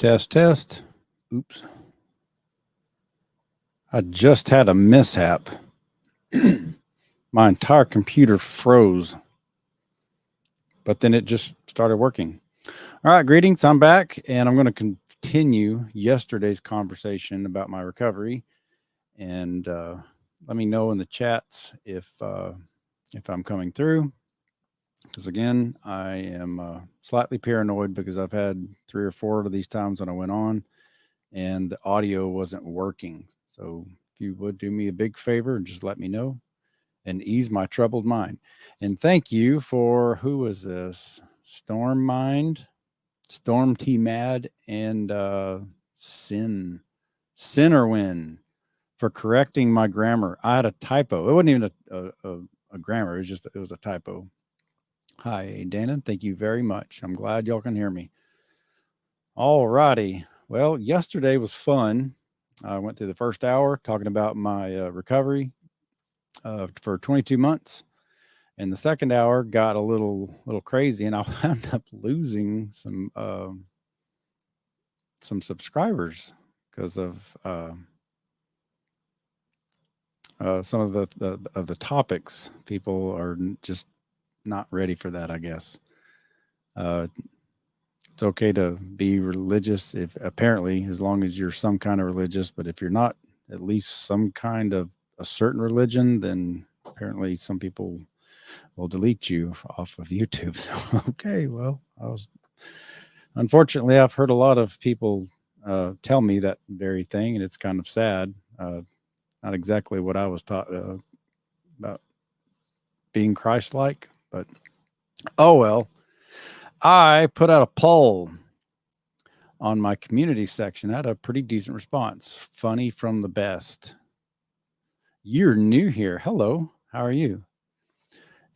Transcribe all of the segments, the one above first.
Test, test. Oops. I just had a mishap. My entire computer froze, but then it just started working. All right, greetings. I'm back, and I'm going to continue yesterday's conversation about my recovery. And let me know in the chats if I'm coming through. Because again, I am slightly paranoid because I've had 3 or 4 of these times when I went on, and the audio wasn't working. So if you would do me a big favor and just let me know and ease my troubled mind. And thank you for, who was this? Storm Mind, Storm T Mad, and Sinnerwin for correcting my grammar. I had a typo. It wasn't even a grammar. It was a typo. Hi, Dana. Thank you very much. I'm glad y'all can hear me. All righty. Well, yesterday was fun. I went through the first hour talking about my recovery for 22 months. And the second hour got a little crazy, and I wound up losing some subscribers because of some of the topics. People are just not ready for that, I guess. It's okay to be religious, if apparently, as long as you're some kind of religious, but if you're not at least some kind of a certain religion, then apparently some people will delete you off of YouTube. So, okay, well, unfortunately, I've heard a lot of people tell me that very thing, and it's kind of sad. Not exactly what I was taught about being Christ-like, but oh well. I put out a poll on my community section. I had a pretty decent response. Funny from the best. You're new here. Hello. How are you?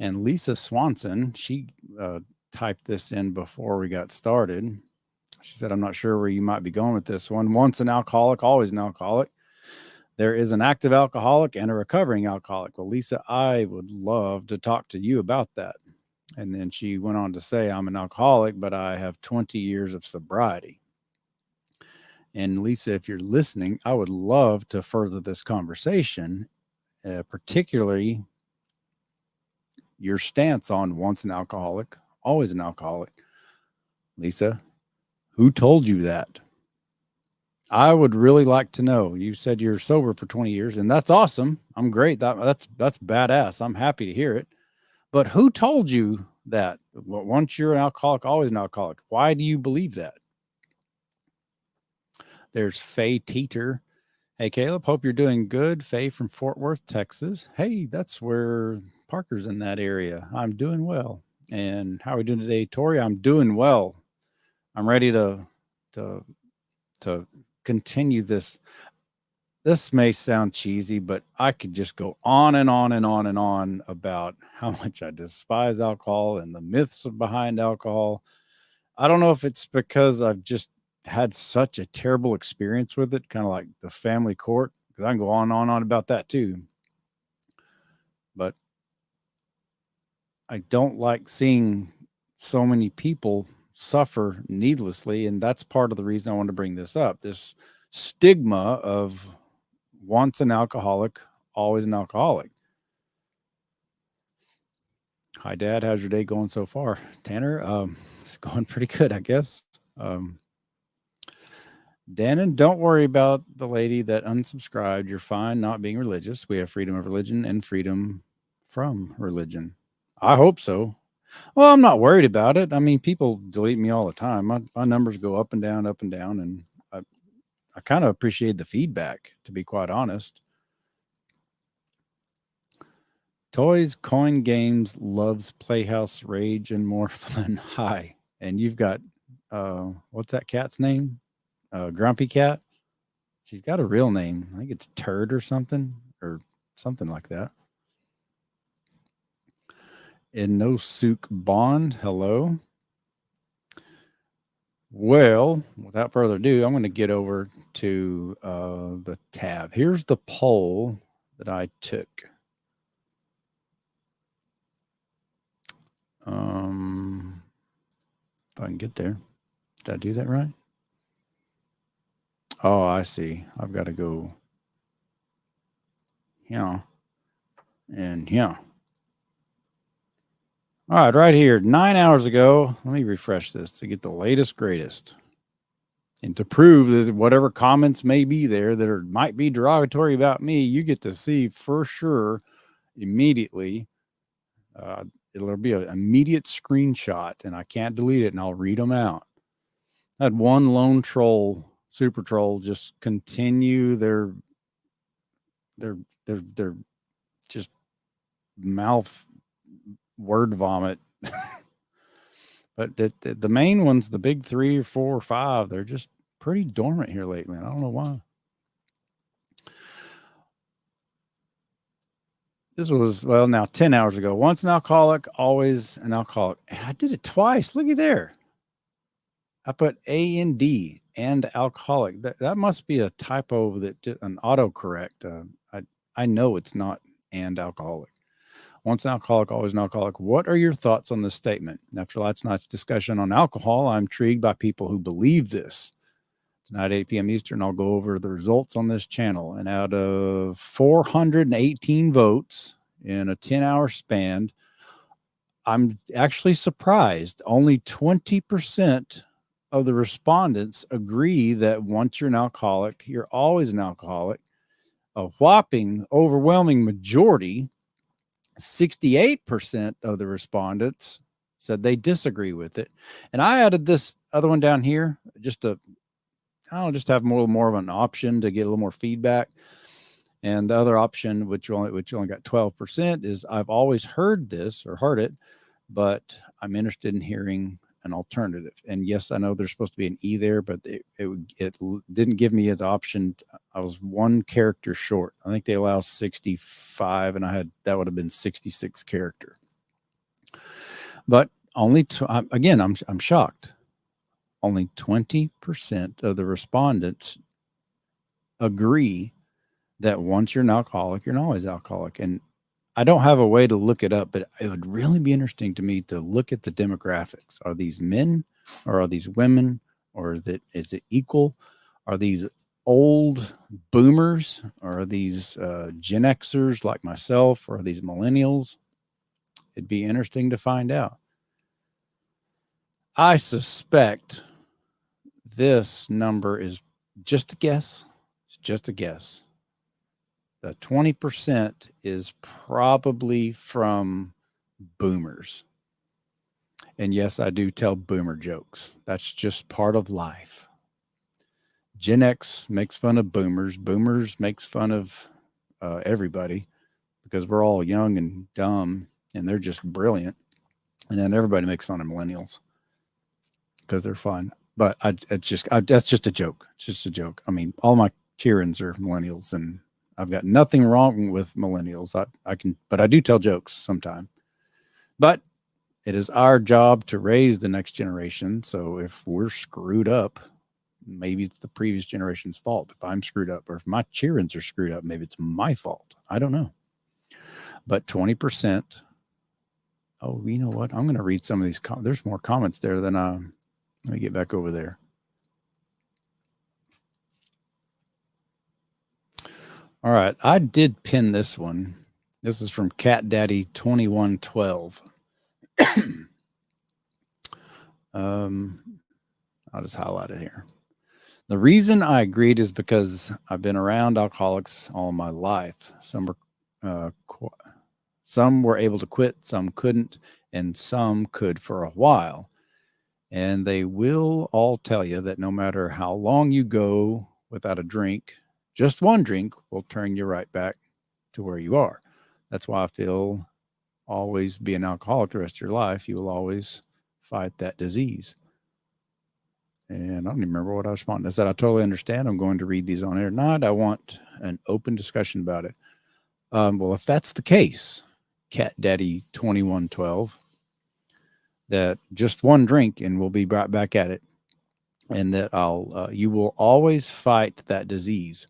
And Lisa Swanson, she typed this in before we got started. She said, I'm not sure where you might be going with this one. Once an alcoholic, always an alcoholic. There is an active alcoholic and a recovering alcoholic. Well, Lisa, I would love to talk to you about that. And then she went on to say, I'm an alcoholic, but I have 20 years of sobriety. And Lisa, if you're listening, I would love to further this conversation, particularly your stance on once an alcoholic, always an alcoholic. Lisa, who told you that? I would really like to know. You said you're sober for 20 years, and that's awesome. I'm great. That's badass. I'm happy to hear it. But who told you that? Well, once you're an alcoholic, always an alcoholic. Why do you believe that? There's Faye Teeter. Hey, Caleb, hope you're doing good. Faye from Fort Worth, Texas. Hey, that's where Parker's in that area. I'm doing well. And how are we doing today, Tori? I'm doing well. I'm ready to continue this. This may sound cheesy, but I could just go on and on and on and on about how much I despise alcohol and the myths behind alcohol. I don't know if it's because I've just had such a terrible experience with it, kind of like the family court, because I can go on and on about that too. But I don't like seeing so many people suffer needlessly, and that's part of the reason I want to bring this up. This stigma of once an alcoholic, always an alcoholic. Hi, Dad. How's your day going so far? Tanner, it's going pretty good, I guess. Dannon, don't worry about the lady that unsubscribed. You're fine not being religious. We have freedom of religion and freedom from religion. I hope so. Well, I'm not worried about it. I mean, people delete me all the time. My numbers go up and down, and I kind of appreciate the feedback, to be quite honest. Toys, coin games, loves Playhouse, Rage, and more fun. Hi. And you've got, what's that cat's name? Grumpy Cat. She's got a real name. I think it's Turd or something like that. Inosuk Bond. Hello. Well, without further ado, I'm going to get over to the tab. Here's the poll that I took. If I can get there. Did I do that right? Oh, I see. I've got to go here and here. All right here, 9 hours ago. Let me refresh this to get the latest, greatest. And to prove that whatever comments may be there that might be derogatory about me, you get to see for sure immediately. It'll be an immediate screenshot, and I can't delete it, and I'll read them out. I had one lone troll, super troll, just continue their just mouth word vomit. But the main ones, the big 3 or 4 or 5, they're just pretty dormant here lately, and I don't know why. This was, well, now 10 hours ago. Once an alcoholic, always an alcoholic. I did it twice. Looky there. I put A-N-D and alcoholic. That must be a typo, that an autocorrect. I know it's not and alcoholic. Once an alcoholic, always an alcoholic. What are your thoughts on this statement? After last night's discussion on alcohol, I'm intrigued by people who believe this. Tonight, 8 p.m. Eastern, I'll go over the results on this channel. And out of 418 votes in a 10-hour span, I'm actually surprised. Only 20% of the respondents agree that once you're an alcoholic, you're always an alcoholic. A whopping, overwhelming majority, 68% of the respondents, said they disagree with it. And I added this other one down here just to, I'll just have more of an option to get a little more feedback. And the other option, which only got 12%, is I've always heard this or heard it, but I'm interested in hearing an alternative. And yes, I know there's supposed to be an E there, but it didn't give me an option. I was one character short. I think they allow 65, and that would have been 66 character. But only again, I'm shocked. Only 20% of the respondents agree that once you're an alcoholic, you're always alcoholic. And I don't have a way to look it up, but it would really be interesting to me to look at the demographics. Are these men, or are these women, or is it equal? Are these old boomers, or are these Gen Xers like myself, or are these millennials? It'd be interesting to find out. I suspect this number is just a guess. It's just a guess. The 20% is probably from boomers. And yes, I do tell boomer jokes. That's just part of life. Gen X makes fun of boomers. Boomers makes fun of everybody, because we're all young and dumb, and they're just brilliant. And then everybody makes fun of millennials because they're fun. But that's just a joke. It's just a joke. I mean, all my cheer-ins are millennials, and I've got nothing wrong with millennials. But I do tell jokes sometimes. But it is our job to raise the next generation. So if we're screwed up, maybe it's the previous generation's fault. If I'm screwed up, or if my cheer-ins are screwed up, maybe it's my fault. I don't know. But 20%. Oh, you know what? I'm going to read some of these. There's more comments there than let me get back over there. All right. I did pin this one. This is from Cat Daddy 2112. I'll just highlight it here. The reason I agreed is because I've been around alcoholics all my life. Some were able to quit, some couldn't, and some could for a while. And they will all tell you that no matter how long you go without a drink, just one drink will turn you right back to where you are. That's why I feel always be an alcoholic the rest of your life. You will always fight that disease. And I don't even remember what I was responding. I said, I totally understand. I'm going to read these on air tonight. I want an open discussion about it. Well, if that's the case, Cat Daddy 2112, that just one drink and we'll be right back at it, and that you will always fight that disease.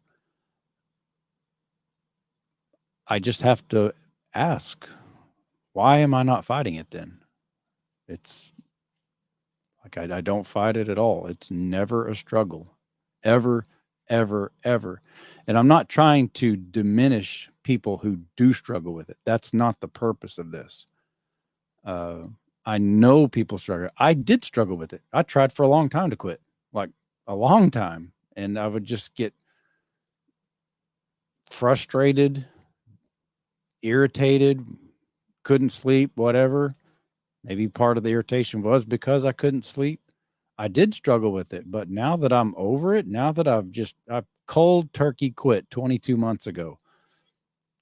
I just have to ask, why am I not fighting it then? It's like I don't fight it at all. It's never a struggle, ever, ever, ever. And I'm not trying to diminish people who do struggle with it. That's not the purpose of this. I know people struggle. I did struggle with it. I tried for a long time to quit, like a long time. And I would just get frustrated, irritated, couldn't sleep, whatever. Maybe part of the irritation was because I couldn't sleep. I did struggle with it, but now that I'm over it, now that I've cold turkey quit 22 months ago.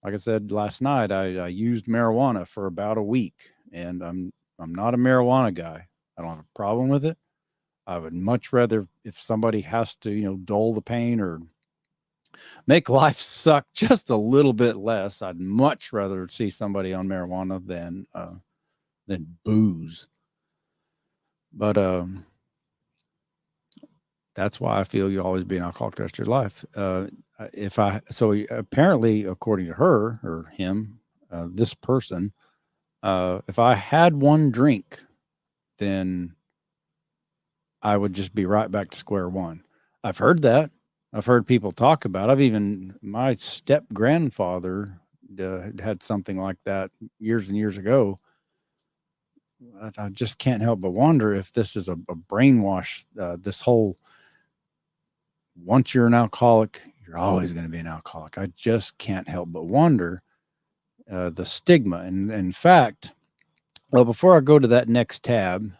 Like I said last night, I used marijuana for about a week, and I'm not a marijuana guy. I don't have a problem with it. I would much rather, if somebody has to, dull the pain or make life suck just a little bit less, I'd much rather see somebody on marijuana than booze. But that's why I feel you'll always be an alcoholic the rest of your life. So apparently, according to her or him, this person, if I had one drink, then I would just be right back to square one. I've heard that. I've heard people talk about it. My step grandfather had something like that years and years ago. I just can't help but wonder if this is a brainwash, this whole, once you're an alcoholic, you're always going to be an alcoholic. I just can't help but wonder the stigma. And in fact, well, before I go to that next tab,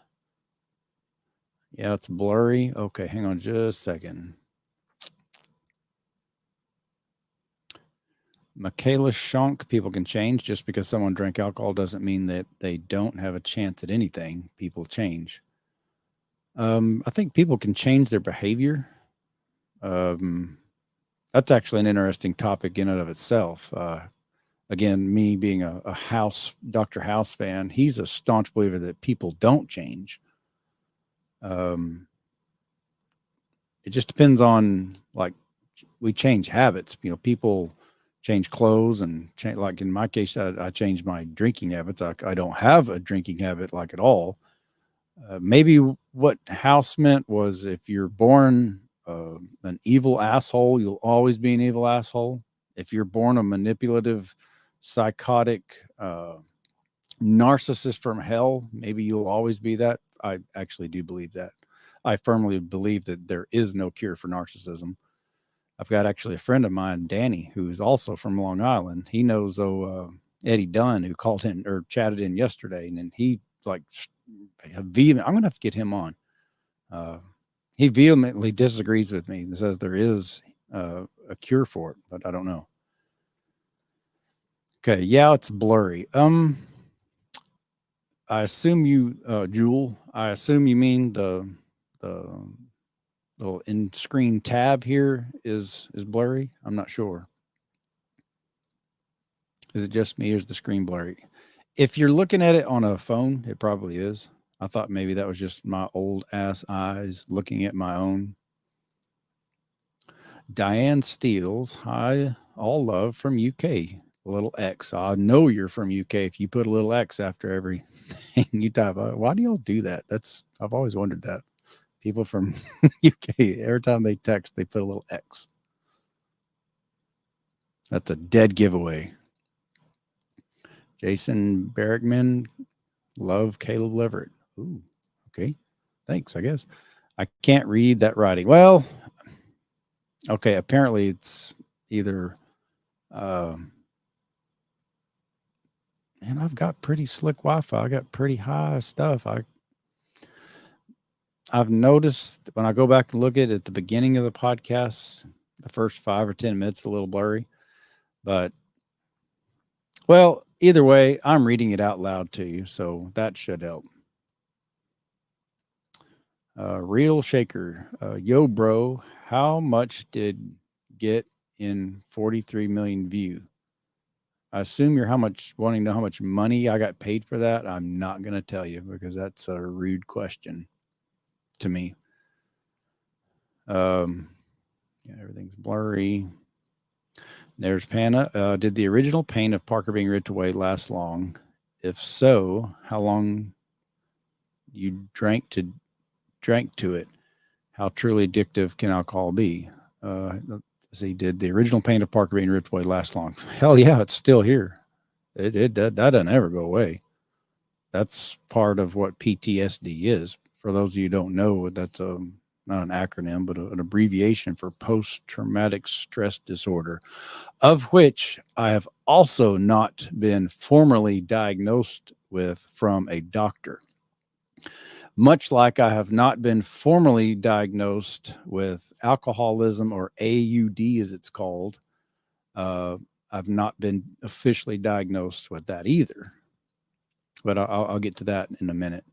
yeah, it's blurry. Okay, hang on just a second. Michaela Shonk, people can change. Just because someone drank alcohol doesn't mean that they don't have a chance at anything. People change. I think people can change their behavior. That's actually an interesting topic in and of itself. Again, me being a Dr. House fan, he's a staunch believer that people don't change. It just depends on, like, we change habits. People change clothes and change. Like in my case, I changed my drinking habits. I don't have a drinking habit like at all. Maybe what House meant was if you're born an evil asshole, you'll always be an evil asshole. If you're born a manipulative, psychotic narcissist from hell, maybe you'll always be that. I actually do believe that. I firmly believe that there is no cure for narcissism. I've got actually a friend of mine, Danny, who's also from Long Island. He knows Eddie Dunn, who called in or chatted in yesterday, and then he like vehement. I'm gonna have to get him on. He vehemently disagrees with me and says there is a cure for it, but I don't know. Okay, yeah, it's blurry. I assume you, Jewel. I assume you mean the little in screen tab here is blurry. I'm not sure. Is it just me or is the screen blurry? If you're looking at it on a phone, it probably is. I thought maybe that was just my old ass eyes looking at my own. Diane Steele, hi, all love from UK. A little X. I know you're from UK if you put a little X after everything you type. Why do y'all do that? I've always wondered that. People from UK, every time they text, they put a little X. That's a dead giveaway. Jason Bergman, love Caleb Leverett. Ooh, okay. Thanks, I guess. I can't read that writing. Well, okay, apparently it's either man, I've got pretty slick Wi-Fi. I got pretty high stuff. I've noticed when I go back and look at the beginning of the podcast, the first 5 or 10 minutes a little blurry. But well, either way, I'm reading it out loud to you, so that should help. Real Shaker, yo, bro, how much did get in 43 million view? I assume you're wanting to know how much money I got paid for that. I'm not going to tell you because that's a rude question to me. Yeah, everything's blurry. There's Panna. Did the original pain of Parker being ripped away last long? If so, how long you drank to it? How truly addictive can alcohol be? Let's see, did the original pain of Parker being ripped away last long? Hell yeah, it's still here. That doesn't ever go away. That's part of what PTSD is. For those of you who don't know, that's not an acronym, but an abbreviation for post-traumatic stress disorder, of which I have also not been formally diagnosed with from a doctor. Much like I have not been formally diagnosed with alcoholism, or AUD as it's called. I've not been officially diagnosed with that either. But I'll get to that in a minute.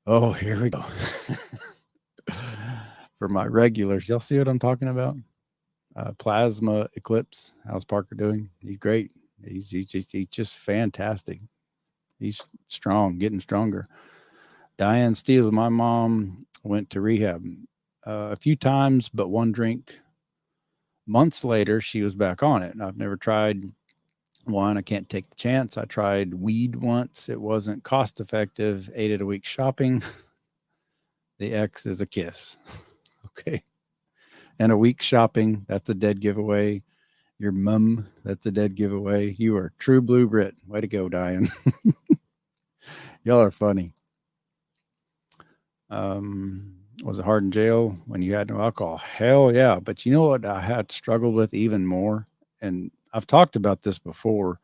Oh, here we go. For my regulars, y'all see what I'm talking about? Plasma Eclipse. How's Parker doing? He's great. He's just fantastic. He's strong, getting stronger. Diane Steele, my mom, went to rehab a few times, but one drink. Months later, she was back on it. I've never tried one. I can't take the chance. I tried weed once. It wasn't cost effective. 8 at a week shopping. The X is a kiss. Okay. And a week shopping, that's a dead giveaway. Your mum, that's a dead giveaway. You are true blue Brit. Way to go, Diane. Y'all are funny. Was it hard in jail when you had no alcohol? Hell yeah. But you know what I had struggled with even more? And I've talked about this before,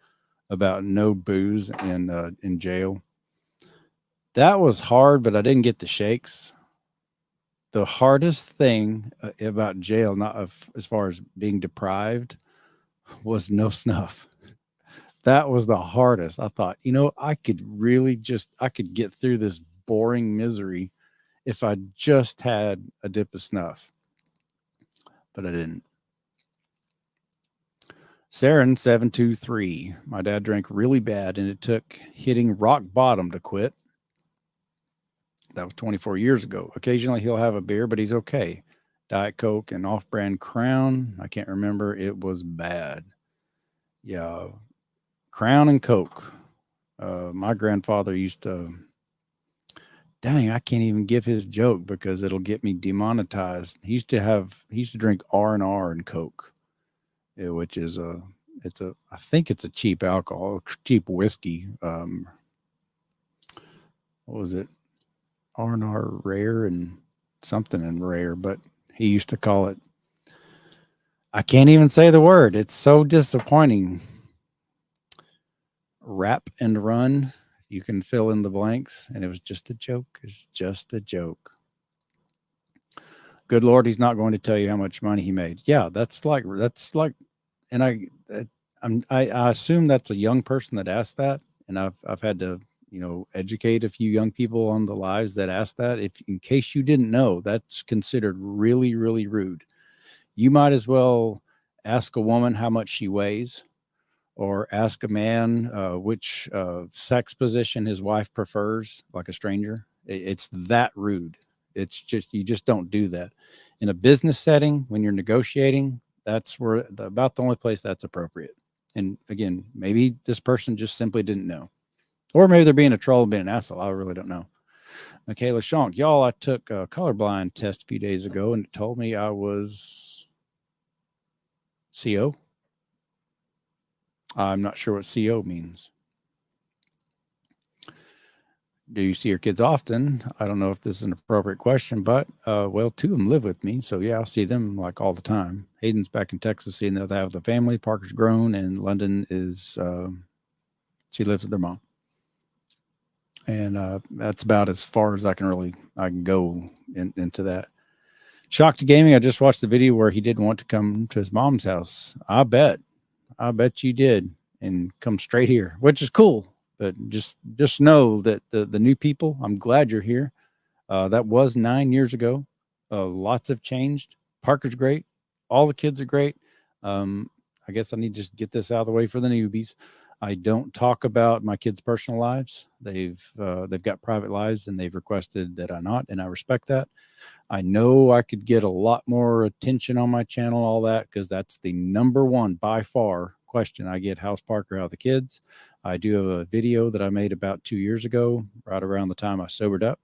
about no booze in jail. That was hard, but I didn't get the shakes. The hardest thing about jail, not as far as being deprived, was no snuff. That was the hardest. I thought, I could get through this boring misery if I just had a dip of snuff. But I didn't. Saren 723. My dad drank really bad, and it took hitting rock bottom to quit. That was 24 years ago. Occasionally he'll have a beer, but he's okay. Diet Coke and off-brand Crown. I can't remember. It was bad. Yeah. Crown and Coke. My grandfather used to, dang, I can't even give his joke because it'll get me demonetized. He used to drink R&R and Coke, which is I think it's a cheap alcohol, cheap whiskey. What was it? R&R Rare and something in Rare, but he used to call it, I can't even say the word. It's so disappointing. Rap and Run. You can fill in the blanks. And it was just a joke. It's just a joke. Good Lord, he's not going to tell you how much money he made. Yeah, that's like, and I assume that's a young person that asked that. And I've had to, educate a few young people on the lives that asked that. In case you didn't know, that's considered really, really rude. You might as well ask a woman how much she weighs, or ask a man which sex position his wife prefers, like a stranger. It's that rude. It's just, you just don't do that. In a business setting, when you're negotiating, that's about the only place that's appropriate. And again, maybe this person just simply didn't know. Or maybe they're being a troll and being an asshole. I really don't know. Michaela Shonk, y'all, I took a colorblind test a few days ago, and it told me I was CO. I'm not sure what CO means. Do you see your kids often? I don't know if this is an appropriate question, but, well, 2 of them live with me. So, yeah, I'll see them like all the time. Hayden's back in Texas, seeing that they have the family. Parker's grown, and London is, she lives with their mom. And that's about as far as I can go into that. Shock to Gaming, I just watched the video where he didn't want to come to his mom's house. I bet you did, and come straight here, which is cool. But just know that the new people, I'm glad you're here. That was 9 years ago. Lots have changed. Parker's great. All the kids are great. I guess I need to just get this out of the way for the newbies. I don't talk about my kids' personal lives. They've got private lives, and they've requested that I not, and I respect that. I know I could get a lot more attention on my channel, all that, because that's the number one by far question I get. How's Parker? How are the kids? I do have a video that I made about 2 years ago, right around the time I sobered up,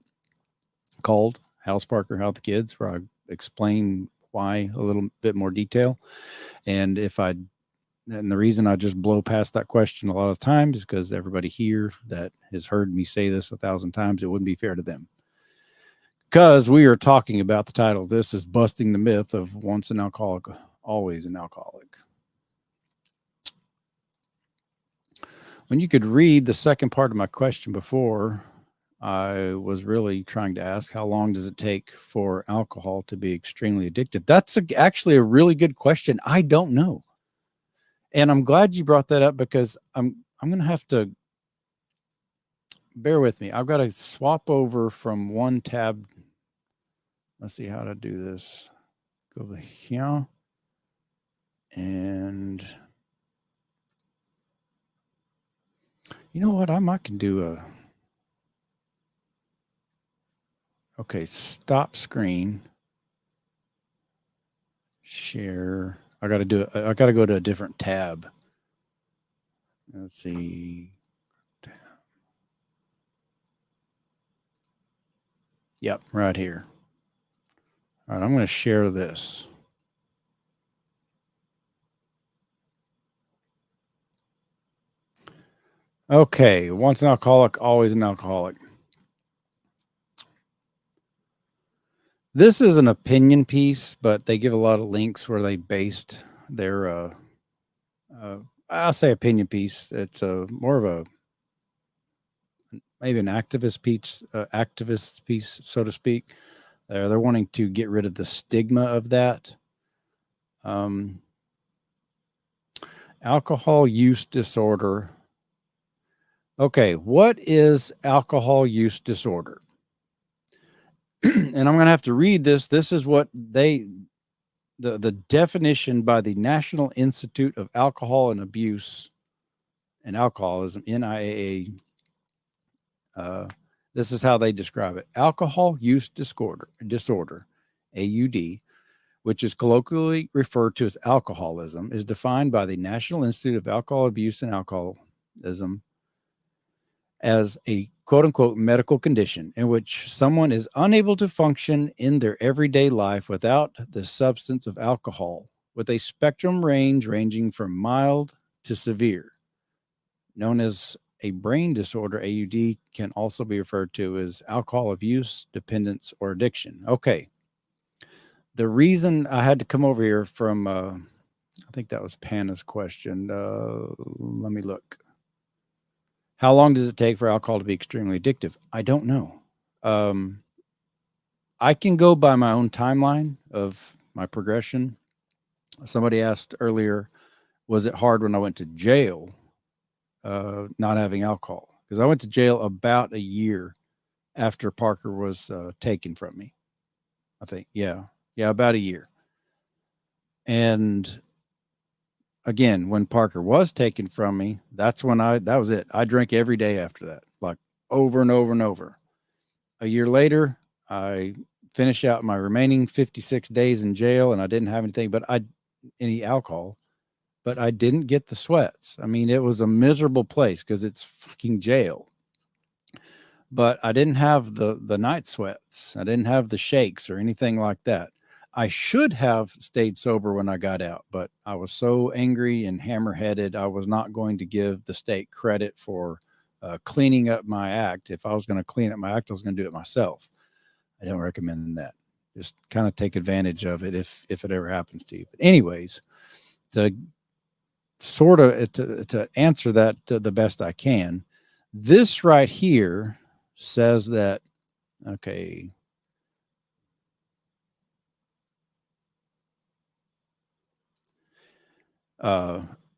called How's Parker? How are the kids? Where I explain why a little bit more detail. And the reason I just blow past that question a lot of times is because everybody here that has heard me say this 1,000 times, it wouldn't be fair to them. Because we are talking about the title. This is busting the myth of once an alcoholic, always an alcoholic. When you could read the second part of my question before, I was really trying to ask, how long does it take for alcohol to be extremely addictive? That's actually a really good question. I don't know. And I'm glad you brought that up, because I'm going to have to, bear with me. I've got to swap over from one tab. Let's see how to do this. Go over here. And you know what? I can do okay, stop screen. Share. I got to do it. I got to go to a different tab. Let's see. Yep, right here. All right, I'm going to share this. Okay, once an alcoholic, always an alcoholic. This is an opinion piece, but they give a lot of links where they based their, I'll say opinion piece. It's more of a, maybe an activist piece, so to speak. They're wanting to get rid of the stigma of that. Alcohol use disorder. Okay, what is alcohol use disorder? And I'm going to have to read this. This is what the definition by the National Institute of Alcohol and Abuse and Alcoholism, NIAA. This is how they describe it. Alcohol use disorder, AUD, which is colloquially referred to as alcoholism, is defined by the National Institute of Alcohol Abuse and Alcoholism as a quote-unquote medical condition in which someone is unable to function in their everyday life without the substance of alcohol, with a spectrum range ranging from mild to severe. Known as a brain disorder, AUD can also be referred to as alcohol abuse, dependence, or addiction. Okay. The reason I had to come over here from, I think that was Panna's question. Let me look. How long does it take for alcohol to be extremely addictive? I don't know. I can go by my own timeline of my progression. Somebody asked earlier, was it hard when I went to jail, not having alcohol? Because I went to jail about a year after Parker was taken from me. I think, yeah, about a year. And again, when Parker was taken from me, that's when that was it. I drank every day after that, like over and over and over. A year later, I finished out my remaining 56 days in jail, and I didn't have anything, any alcohol, but I didn't get the sweats. I mean, it was a miserable place because it's fucking jail. But I didn't have the night sweats. I didn't have the shakes or anything like that. I should have stayed sober when I got out, but I was so angry and hammer-headed, I was not going to give the state credit for cleaning up my act. If I was going to clean up my act, I was going to do it myself. I don't recommend that. Just kind of take advantage of it if it ever happens to you. But anyways, to sort of to answer that the best I can, this right here says that, okay,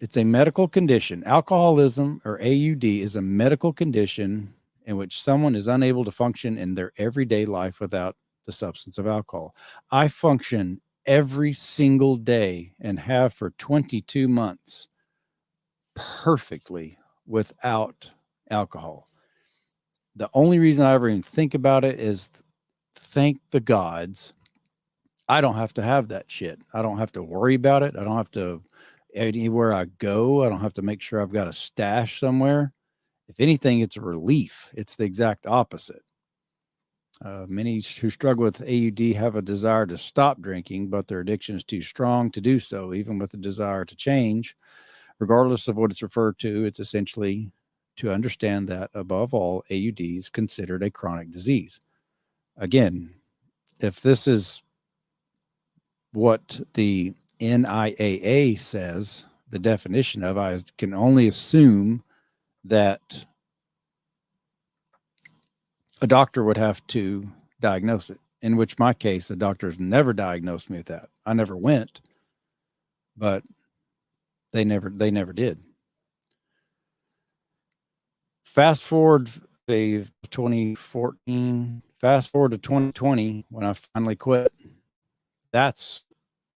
it's a medical condition. Alcoholism, or AUD, is a medical condition in which someone is unable to function in their everyday life without the substance of alcohol. I function every single day and have for 22 months perfectly without alcohol. The only reason I ever even think about it is thank the gods I don't have to have that shit. I don't have to worry about it. I don't have to, anywhere I go, I don't have to make sure I've got a stash somewhere. If anything, it's a relief. It's the exact opposite. Many who struggle with AUD have a desire to stop drinking, but their addiction is too strong to do so. Even with a desire to change, regardless of what it's referred to, it's essentially to understand that, above all, AUD is considered a chronic disease. Again, if this is what the NIAA says, the definition of, I can only assume that a doctor would have to diagnose it, in which my case, the doctors never diagnosed me with that. I never went, but they never did. Fast forward to 2014, fast forward to 2020 when I finally quit. That's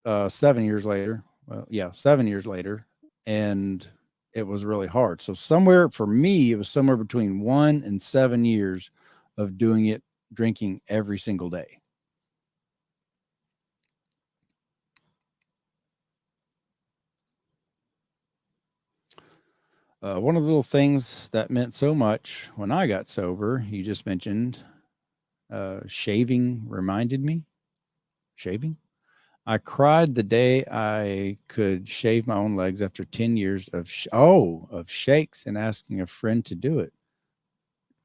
7 years later. Well, yeah, 7 years later. And it was really hard. So somewhere, for me, it was somewhere between 1 and 7 years of doing it, drinking every single day. One of the little things that meant so much when I got sober, you just mentioned, shaving reminded me. Shaving? I cried the day I could shave my own legs after 10 years of shakes and asking a friend to do it.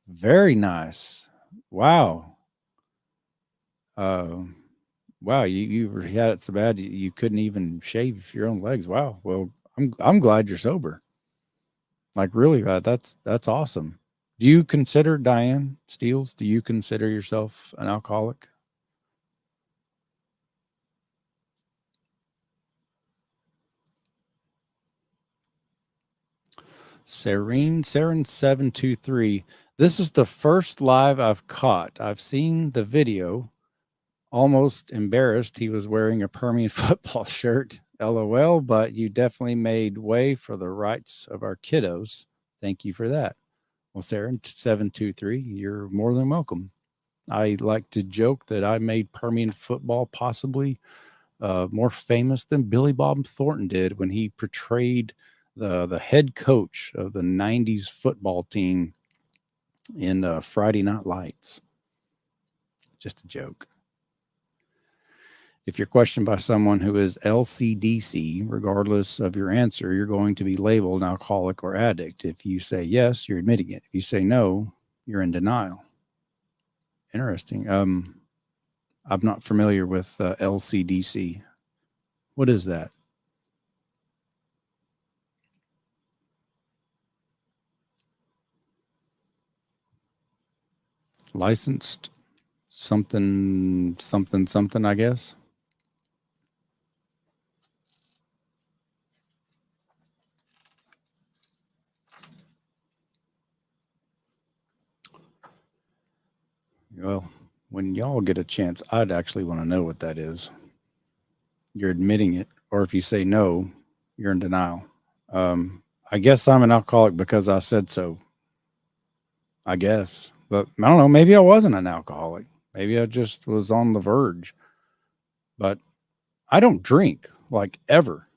Very nice. Wow. Wow, you had it so bad you couldn't even shave your own legs. Wow. Well, I'm glad you're sober. Like, really glad. That's awesome. Do you consider, Diane Steele, do you consider yourself an alcoholic? Saren723. This is the first live I've caught. I've seen the video. Almost embarrassed he was wearing a Permian football shirt. LOL, but you definitely made way for the rights of our kiddos. Thank you for that. Well, Saren723, you're more than welcome. I like to joke that I made Permian football possibly more famous than Billy Bob Thornton did when he portrayed the head coach of the 90s football team in Friday Night Lights. Just a joke. If you're questioned by someone who is LCDC, regardless of your answer, you're going to be labeled an alcoholic or addict. If you say yes, you're admitting it. If you say no, you're in denial. Interesting. I'm not familiar with LCDC. What is that? Licensed something, I guess. Well, when y'all get a chance, I'd actually want to know what that is. You're admitting it, or if you say no, you're in denial. I guess I'm an alcoholic because I said so. I guess, but I don't know. Maybe I wasn't an alcoholic. Maybe I just was on the verge. But I don't drink, like, ever.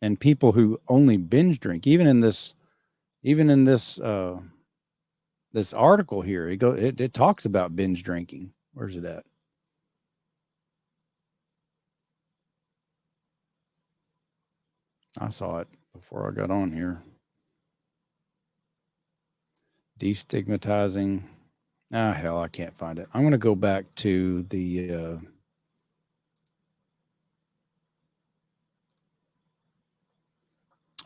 And people who only binge drink, even in this this article here, it talks about binge drinking. Where's it at? I saw it before I got on here. Destigmatizing. Hell, I can't find it. I'm going to go back to the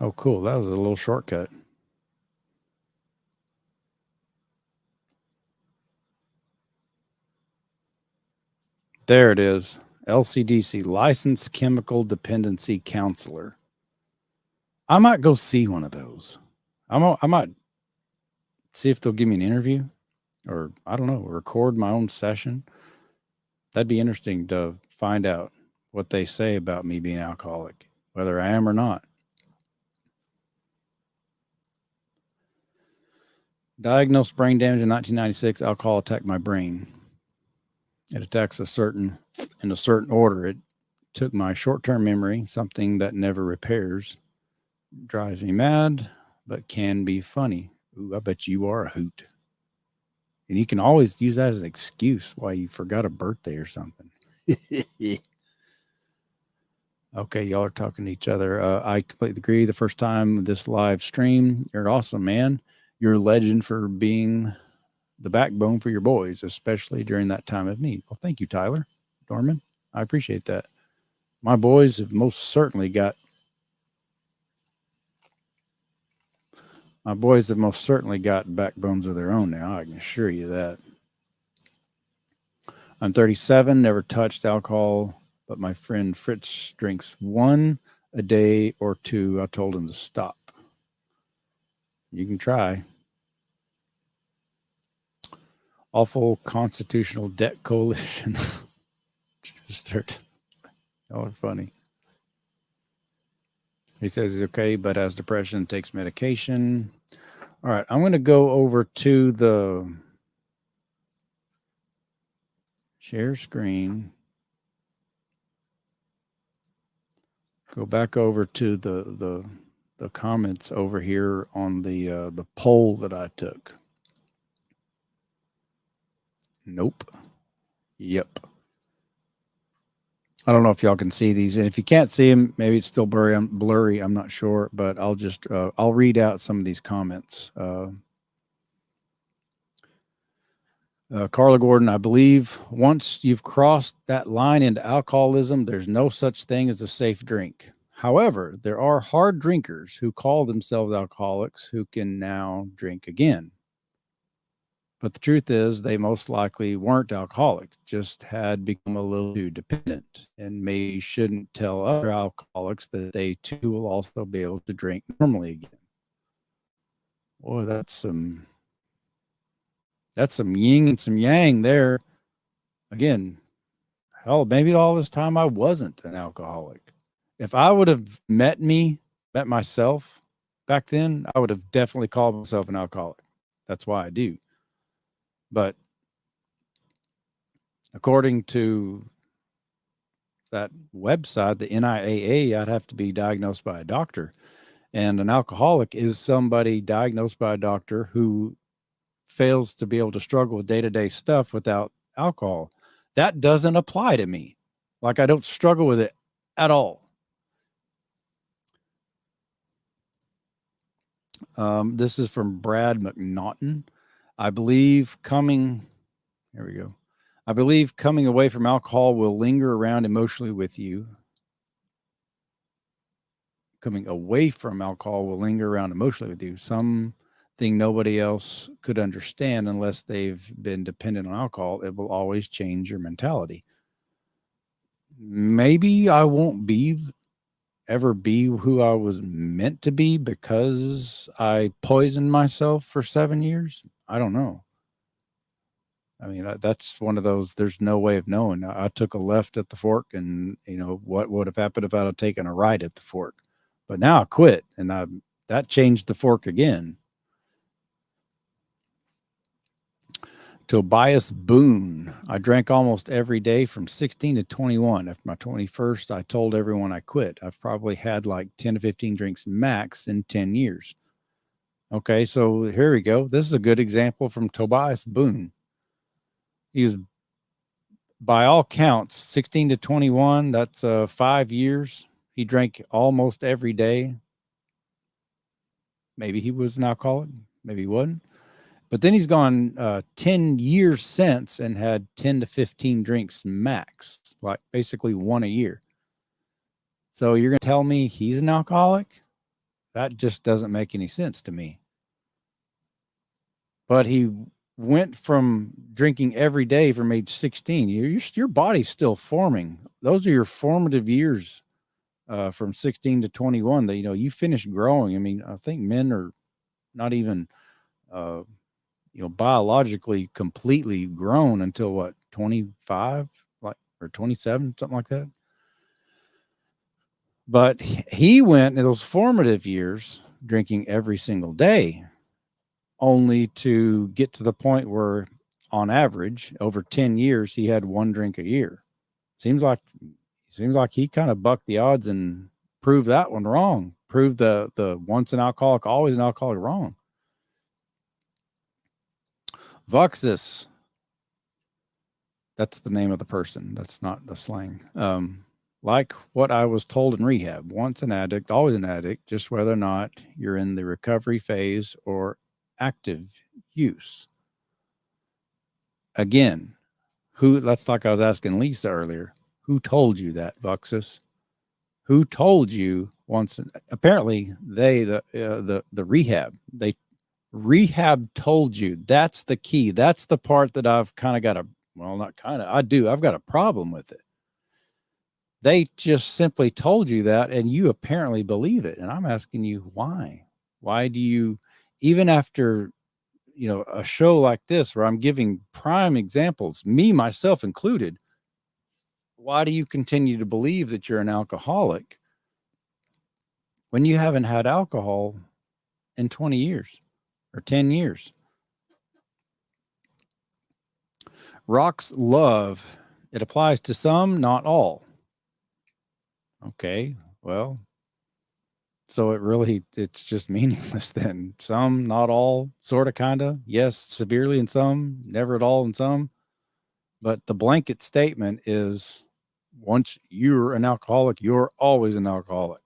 oh, cool. That was a little shortcut. There it is. LCDC, licensed chemical dependency counselor. I might go see one of those. I might see if they'll give me an interview, or I don't know, record my own session. That'd be interesting to find out what they say about me being alcoholic, whether I am or not. Diagnosed brain damage in 1996. Alcohol attacked my brain. It attacks in a certain order. It took my short-term memory, something that never repairs. Drives me mad, but can be funny. Ooh, I bet you are a hoot. And you can always use that as an excuse why you forgot a birthday or something. Okay, y'all are talking to each other. I completely agree. The first time this live stream, you're awesome, man. You're a legend for being the backbone for your boys, especially during that time of need. Well, thank you, Tyler Dorman. I appreciate that. My boys have most certainly got backbones of their own now. I can assure you that. I'm 37, never touched alcohol, but my friend Fritz drinks 1 a day or 2. I told him to stop. You can try. Awful Constitutional Debt Coalition. Y'all are funny. He says he's okay, but has depression, takes medication. All right, I'm going to go over to the share screen. Go back over to the comments over here on the poll that I took. Nope. Yep. I don't know if y'all can see these, and if you can't see them, maybe it's still blurry. I'm not sure, but I'll just I'll read out some of these comments. Carla Gordon, I believe once you've crossed that line into alcoholism, there's no such thing as a safe drink. However, there are hard drinkers who call themselves alcoholics who can now drink again. But the truth is, they most likely weren't alcoholics, just had become a little too dependent, and maybe shouldn't tell other alcoholics that they too will also be able to drink normally again. Boy, that's some yin and some yang there. Again, hell, maybe all this time I wasn't an alcoholic. If I would have met myself back then, I would have definitely called myself an alcoholic. That's why I do. But according to that website, the NIAA, I'd have to be diagnosed by a doctor. And an alcoholic is somebody diagnosed by a doctor who fails to be able to struggle with day-to-day stuff without alcohol. That doesn't apply to me. Like, I don't struggle with it at all. This is from Brad McNaughton. I believe coming away from alcohol will linger around emotionally with you. Coming away from alcohol will linger around emotionally with you. Something nobody else could understand unless they've been dependent on alcohol. It will always change your mentality. Maybe I won't ever be who I was meant to be because I poisoned myself for 7 years. I don't know. I mean, that's one of those, there's no way of knowing. I took a left at the fork, and what would have happened if I'd have taken a right at the fork? But now I quit, and that changed the fork again. Tobias Boone. I drank almost every day from 16 to 21. After my 21st, I told everyone I quit. I've probably had like 10 to 15 drinks max in 10 years. Okay, so here we go. This is a good example from Tobias Boone. He was, by all counts, 16 to 21. That's 5 years. He drank almost every day. Maybe he was an alcoholic. Maybe he wasn't. But then he's gone 10 years since and had 10 to 15 drinks max, like basically 1 a year. So you're going to tell me he's an alcoholic? That just doesn't make any sense to me. But he went from drinking every day from age 16. Your body's still forming. Those are your formative years from 16 to 21 that, you finish growing. I mean, I think men are not even, biologically completely grown until what, 25, or 27, something like that. But he went in those formative years drinking every single day, only to get to the point where, on average, over 10 years, he had 1 drink a year. Seems like he kind of bucked the odds and proved that one wrong. Proved the once an alcoholic, always an alcoholic wrong. Vuxus. That's the name of the person. That's not a slang. Like what I was told in rehab, once an addict, always an addict, just whether or not you're in the recovery phase or active use. Again, that's like I was asking Lisa earlier. Who told you that, Vuxus? Who told you once? Apparently, the rehab, rehab told you. That's the key. That's the part that I've kind of got I've got a problem with it. They just simply told you that, and you apparently believe it. And I'm asking you, why? Why do you, even after, a show like this where I'm giving prime examples, me, myself included, why do you continue to believe that you're an alcoholic when you haven't had alcohol in 20 years or 10 years? Rock's love, it applies to some, not all. Okay, well, so it's just meaningless then. Some, not all, sort of, kind of. Yes, severely in some, never at all in some. But the blanket statement is once you're an alcoholic, you're always an alcoholic.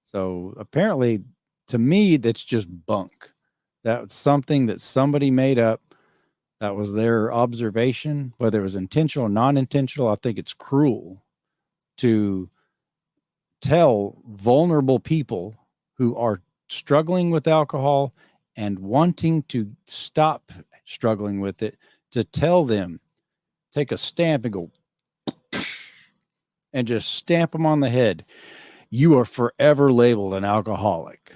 So apparently, to me, that's just bunk. That's something that somebody made up. That was their observation, whether it was intentional or non-intentional. I think it's cruel to tell vulnerable people who are struggling with alcohol and wanting to stop struggling with it, to tell them, take a stamp and go and just stamp them on the head. You are forever labeled an alcoholic.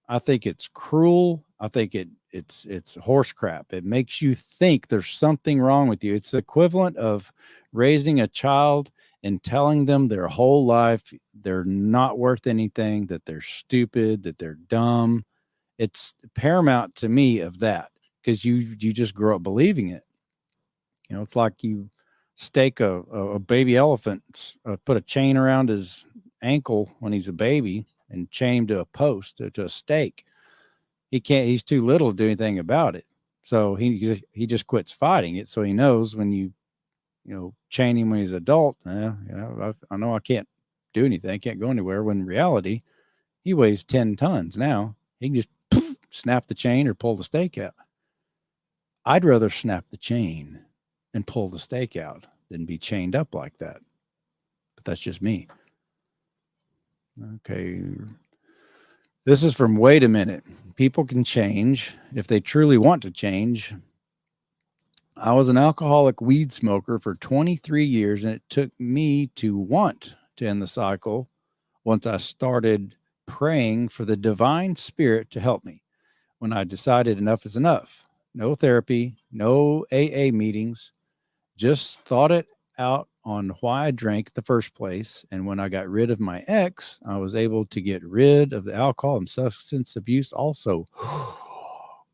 I think it's cruel. I think it's horse crap. It makes you think there's something wrong with you. It's the equivalent of raising a child and telling them their whole life they're not worth anything, that they're stupid, that they're dumb. It's paramount to me of that, because you just grow up believing it. It's like you stake a baby elephant, put a chain around his ankle when he's a baby and chain him to a post, to a stake. He's too little to do anything about it. So he just quits fighting it. So he knows when you chain him when he's an adult, I know I can't do anything, can't go anywhere. When in reality, he weighs 10 tons now. He can just snap the chain or pull the stake out. I'd rather snap the chain and pull the stake out than be chained up like that. But that's just me. Okay. This is from Wait a Minute. People can change if they truly want to change. I was an alcoholic weed smoker for 23 years, and it took me to want to end the cycle once I started praying for the divine spirit to help me. When I decided enough is enough, no therapy, no AA meetings, just thought it out on why I drank in the first place. And when I got rid of my ex, I was able to get rid of the alcohol and substance abuse also.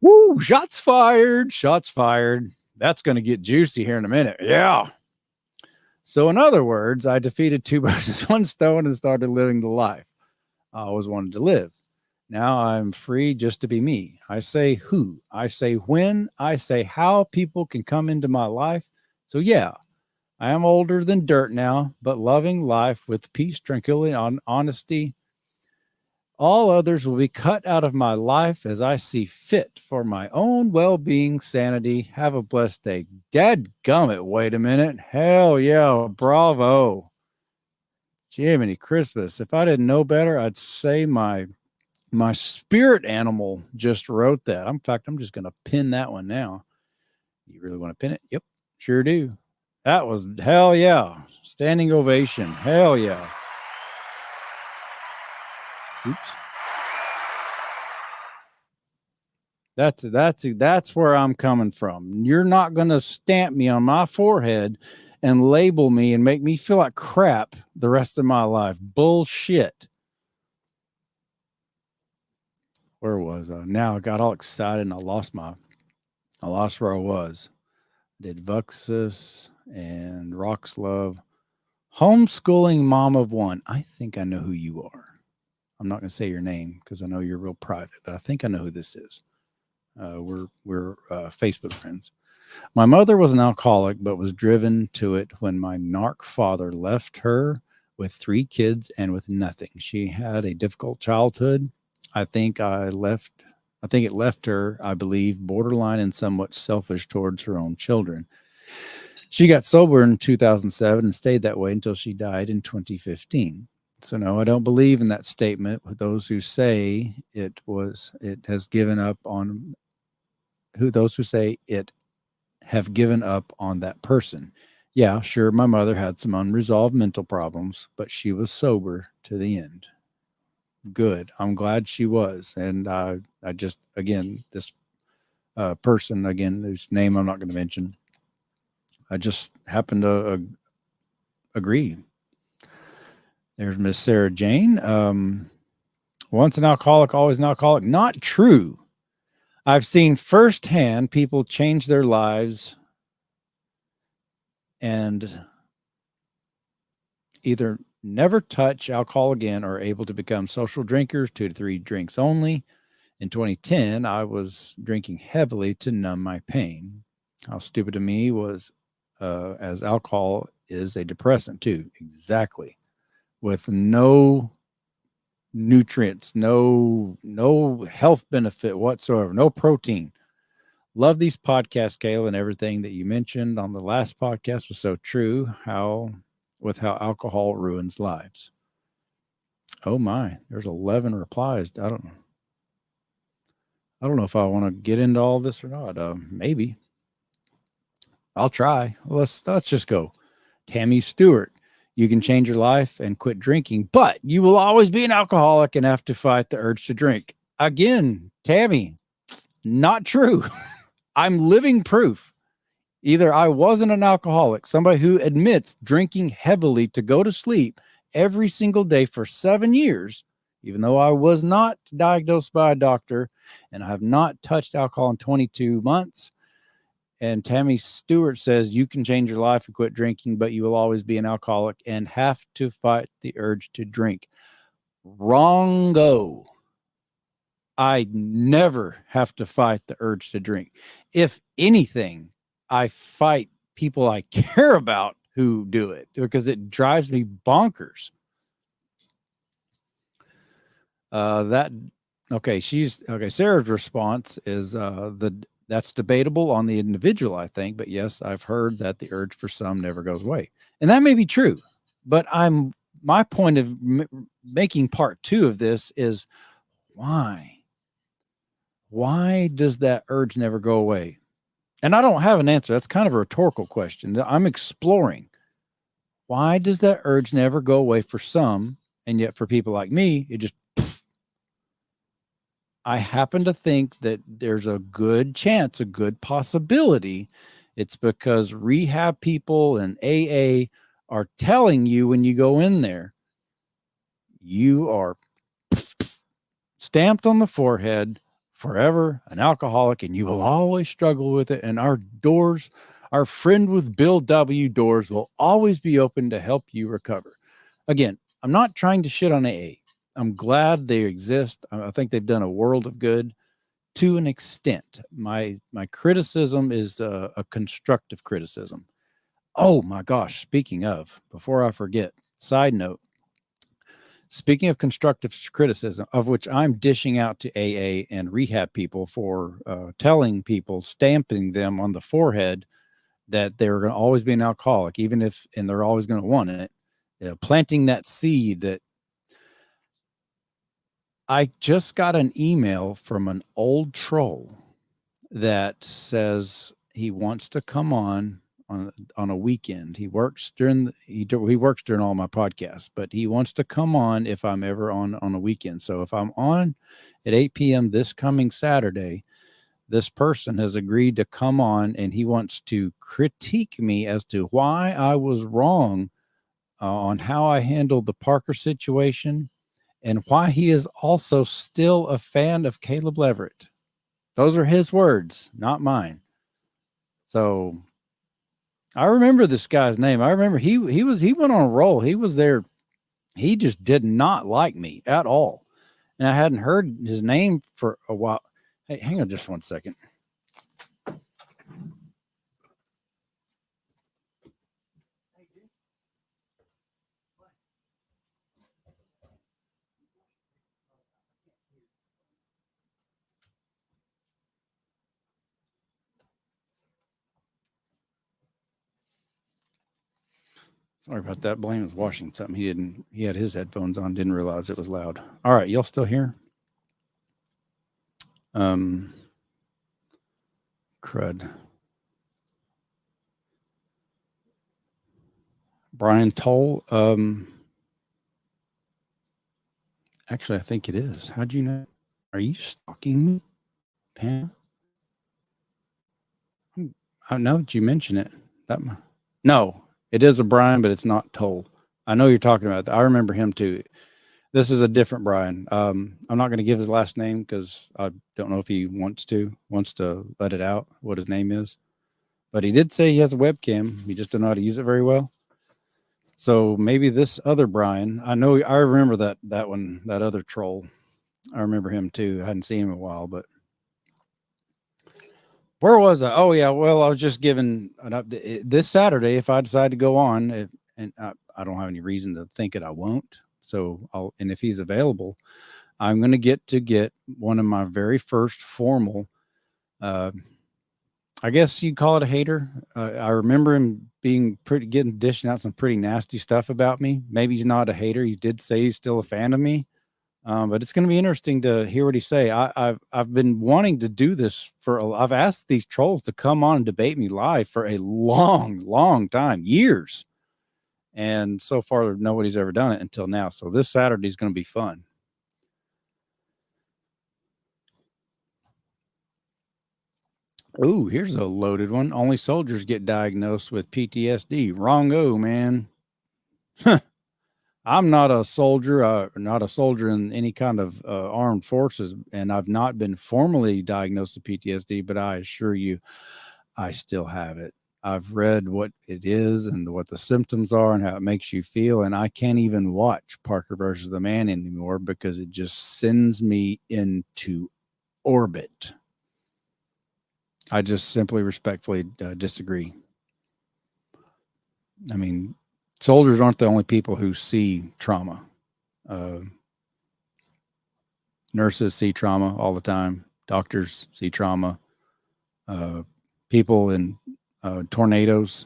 Woo, shots fired, shots fired. That's going to get juicy here in a minute. Yeah. So in other words, I defeated two birds with one stone and started living the life I always wanted to live. Now I'm free just to be me. I say who, I say when, I say how people can come into my life. So yeah, I am older than dirt now, but loving life with peace, tranquility, and honesty. All others will be cut out of my life as I see fit for my own well-being, sanity. Have a blessed day. Dadgummit, wait a minute. Hell yeah, bravo. Jiminy Christmas. If I didn't know better, I'd say my spirit animal just wrote that. In fact, I'm just going to pin that one now. You really want to pin it? Yep, sure do. That was hell yeah. Standing ovation. Hell yeah. Oops. That's where I'm coming from. You're not going to stamp me on my forehead and label me and make me feel like crap the rest of my life. Bullshit. Where was I? Now I got all excited and I lost where I was. I did Vuxus and Rock's Love. Homeschooling mom of one. I think I know who you are. I'm not going to say your name because I know you're real private, but I think I know who this is. We're Facebook friends. My mother was an alcoholic, but was driven to it when my narc father left her with 3 kids and with nothing. She had a difficult childhood. I think I left. I think it left her, I believe, borderline and somewhat selfish towards her own children. She got sober in 2007 and stayed that way until she died in 2015. So no, I don't believe in that statement with those who say it has given up on those who say it have given up on that person. Yeah, sure, my mother had some unresolved mental problems, but she was sober to the end. Good. I'm glad she was. And I just, again, this person, again, whose name I'm not going to mention, I just happen to agree. There's Miss Sarah Jane. Once an alcoholic, always an alcoholic. Not true. I've seen firsthand people change their lives and either never touch alcohol again or able to become social drinkers, 2 to 3 drinks only. In 2010, I was drinking heavily to numb my pain. How stupid of me was, as alcohol is a depressant too. Exactly. With no nutrients, no health benefit whatsoever, no protein. Love these podcasts, Kayla, and everything that you mentioned on the last podcast was so true. How alcohol ruins lives. Oh my, there's 11 replies. I don't know if I want to get into all this or not. Maybe I'll try. Let's just go. Tammy Stewart, you can change your life and quit drinking, but you will always be an alcoholic and have to fight the urge to drink. Again, Tammy, not true. I'm living proof. Either I wasn't an alcoholic, somebody who admits drinking heavily to go to sleep every single day for 7 years, even though I was not diagnosed by a doctor and I have not touched alcohol in 22 months. And Tammy Stewart says you can change your life and quit drinking, but you will always be an alcoholic and have to fight the urge to drink. Wrongo. I never have to fight the urge to drink. If anything, I fight people I care about who do it because it drives me bonkers. Sarah's response is that's debatable on the individual, I think, but yes, I've heard that the urge for some never goes away, and that may be true. But my point of making part 2 of this is why does that urge never go away? And I don't have an answer. That's kind of a rhetorical question that I'm exploring. Why does that urge never go away for some, and yet for people like me, it just I happen to think that there's a good chance, a good possibility. It's because rehab people and AA are telling you when you go in there, you are stamped on the forehead, forever an alcoholic, and you will always struggle with it. And our friend with Bill W. doors will always be open to help you recover. Again, I'm not trying to shit on AA. I'm glad they exist. I think they've done a world of good to an extent. My criticism is a constructive criticism. Oh my gosh, speaking of, before I forget, side note, speaking of constructive criticism, of which I'm dishing out to AA and rehab people for telling people, stamping them on the forehead that they're going to always be an alcoholic, even if, and they're always going to want it, planting that seed that I just got an email from an old troll that says he wants to come on a weekend. He works during he works during all my podcasts, but he wants to come on if I'm ever on a weekend. So if I'm on at 8 p.m. this coming Saturday, this person has agreed to come on and he wants to critique me as to why I was wrong on how I handled the Parker situation and why he is also still a fan of Caleb Leverett. Those are his words, not mine. So I remember this guy's name. I remember he went on a roll. He was there. He just did not like me at all. And I hadn't heard his name for a while. Hey, hang on just one second. Sorry about that. Blaine was washing something. He had his headphones on, didn't realize it was loud. All right, y'all still here? Crud. Brian Toll. Actually, I think it is. How'd you know? Are you stalking me, Pam? Now that you mention it, no, it is a Brian, but it's not Toll. I know you're talking about that. I remember him too. This is a different Brian. I'm not going to give his last name because I don't know if he wants to let it out what his name is. But he did say he has a webcam. He just doesn't know how to use it very well. So maybe this other Brian, I remember that one, that other troll. I remember him too. I hadn't seen him in a while, but where was I? Oh yeah. Well, I was just giving an update this Saturday. If I decide to go on, and I don't have any reason to think it, I won't. So and if he's available, I'm going to get one of my very first formal, I guess you'd call it a hater. I remember him dishing out some pretty nasty stuff about me. Maybe he's not a hater. He did say he's still a fan of me. But it's going to be interesting to hear what he say. I've been wanting to do this I've asked these trolls to come on and debate me live for a long time, years. And so far, nobody's ever done it until now. So this Saturday is going to be fun. Ooh, here's a loaded one. Only soldiers get diagnosed with PTSD. Wrong-o, man. I'm not a soldier, in any kind of armed forces, and I've not been formally diagnosed with PTSD, but I assure you, I still have it. I've read what it is and what the symptoms are and how it makes you feel, and I can't even watch Parker versus the Man anymore because it just sends me into orbit. I just simply respectfully disagree. I mean, soldiers aren't the only people who see trauma. Nurses see trauma all the time. Doctors see trauma. People in tornadoes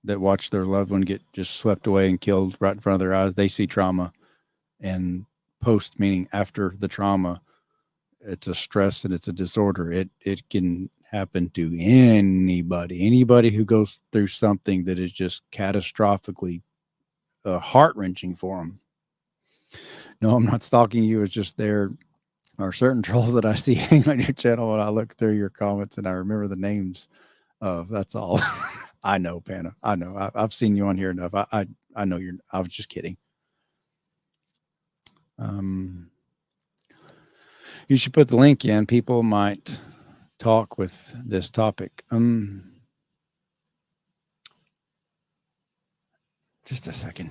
that watch their loved one get just swept away and killed right in front of their eyes, they see trauma. And post, meaning after the trauma, it's a stress and it's a disorder. It can happen to anybody who goes through something that is just catastrophically heart-wrenching for them. No, I'm not stalking you. It's just there are certain trolls that I see hanging on your channel, and I look through your comments and I remember the names of. That's all. I know, Panna. I know. I've seen you on here enough. I know you're. I was just kidding. You should put the link in. People might talk with this topic. Just a second.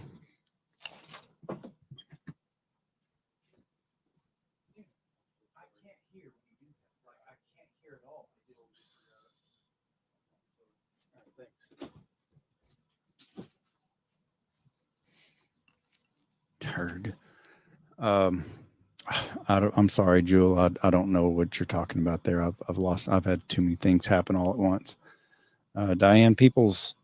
Turd. I'm sorry, Jewel. I don't know what you're talking about there. I've had too many things happen all at once. Diane, people's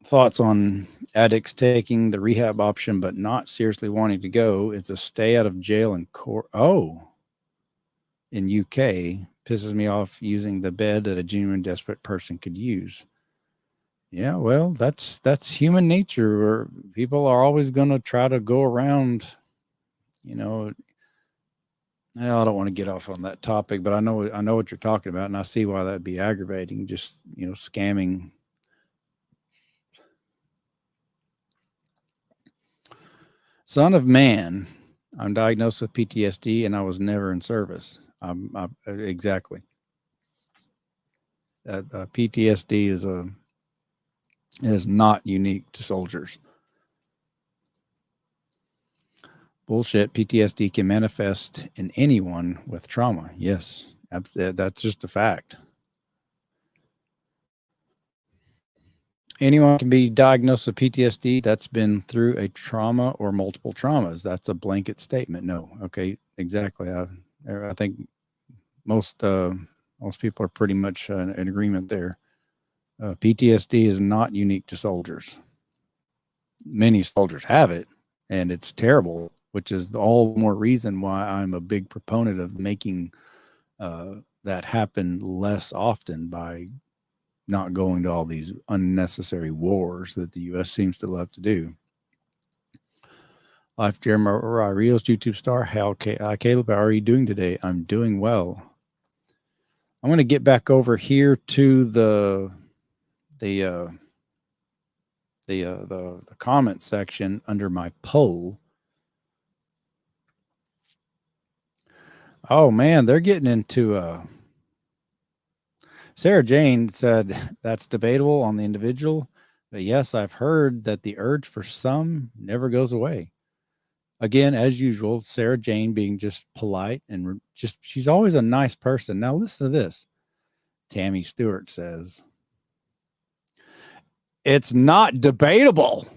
thoughts on addicts taking the rehab option but not seriously wanting to go. It's a stay out of jail in court. Oh, in UK pisses me off using the bed that a genuine desperate person could use. Yeah, well, that's human nature. Where people are always going to try to go around. I don't want to get off on that topic, but I know what you're talking about, and I see why that'd be aggravating. Just scamming. Son of man, I'm diagnosed with PTSD, and I was never in service. Exactly. PTSD is not unique to soldiers. Bullshit. PTSD can manifest in anyone with trauma. Yes, That's just a fact. Anyone can be diagnosed with PTSD that's been through a trauma or multiple traumas. That's a blanket statement. No. Okay. Exactly. I think most people are pretty much in agreement there. PTSD is not unique to soldiers. Many soldiers have it, and it's terrible, which is all the more reason why I'm a big proponent of making that happen less often by not going to all these unnecessary wars that the U.S. seems to love to do. Life Jeremiah Rios, YouTube star. Caleb, how are you doing today? I'm doing well. I'm going to get back over here to the comment section under my poll. Oh man, they're getting into Sarah Jane said that's debatable on the individual, but yes, I've heard that the urge for some never goes away. Again, as usual, Sarah Jane being just polite and she's always a nice person. Now listen to this. Tammy Stewart says, it's not debatable.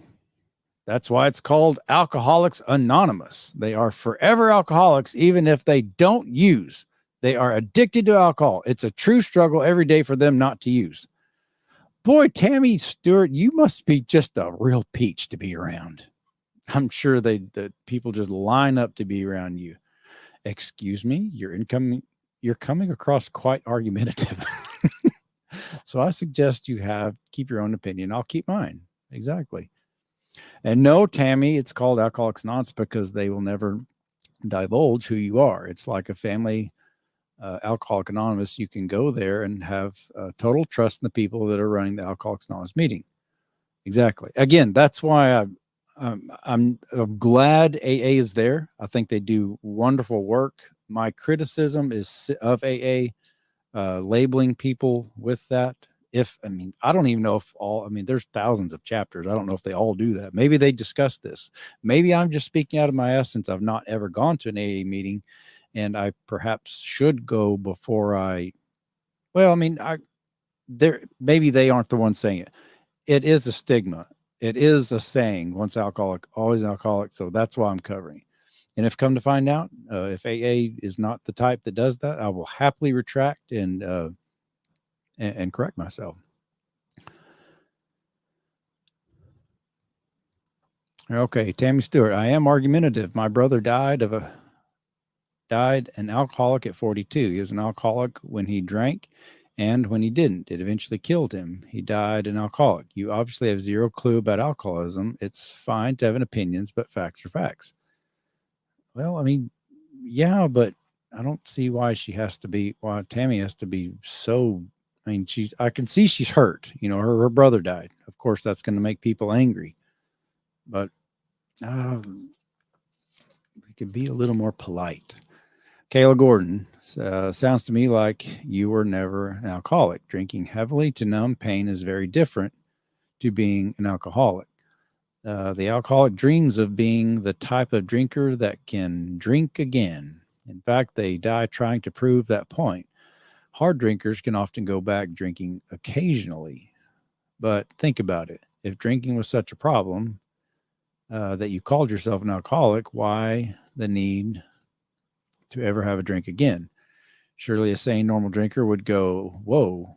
That's why it's called Alcoholics Anonymous. They are forever alcoholics, even if they don't use. They are addicted to alcohol. It's a true struggle every day for them not to use. Boy, Tammy Stewart, you must be just a real peach to be around. I'm sure that people just line up to be around you. Excuse me, you're coming across quite argumentative. So I suggest you keep your own opinion. I'll keep mine. Exactly. And no, Tammy, it's called Alcoholics Anonymous because they will never divulge who you are. It's like a family Alcoholic Anonymous. You can go there and have total trust in the people that are running the Alcoholics Anonymous meeting. Exactly. Again, that's why I'm glad AA is there. I think they do wonderful work. My criticism is of AA labeling people with that. I don't even know if there's thousands of chapters. I don't know if they all do that. Maybe they discuss this. Maybe I'm just speaking out of my essence. I've not ever gone to an AA meeting, and I perhaps should go before maybe they aren't the ones saying it. It is a stigma. It is a saying, once alcoholic, always an alcoholic. So that's why I'm covering. And if come to find out, if AA is not the type that does that, I will happily retract and correct myself. Okay, Tammy Stewart. I am argumentative. My brother died an alcoholic at 42. He was an alcoholic when he drank and when he didn't. It eventually killed him. He died an alcoholic. You obviously have zero clue about alcoholism. It's fine to have opinions, but facts are facts. Well, yeah, but I don't see why Tammy has to be so. I can see she's hurt. Her brother died. Of course, that's going to make people angry. But we could be a little more polite. Kayla Gordon, sounds to me like you were never an alcoholic. Drinking heavily to numb pain is very different to being an alcoholic. The alcoholic dreams of being the type of drinker that can drink again. In fact, they die trying to prove that point. Hard drinkers can often go back drinking occasionally. But think about it. If drinking was such a problem that you called yourself an alcoholic, why the need to ever have a drink again? Surely a sane, normal drinker would go, whoa,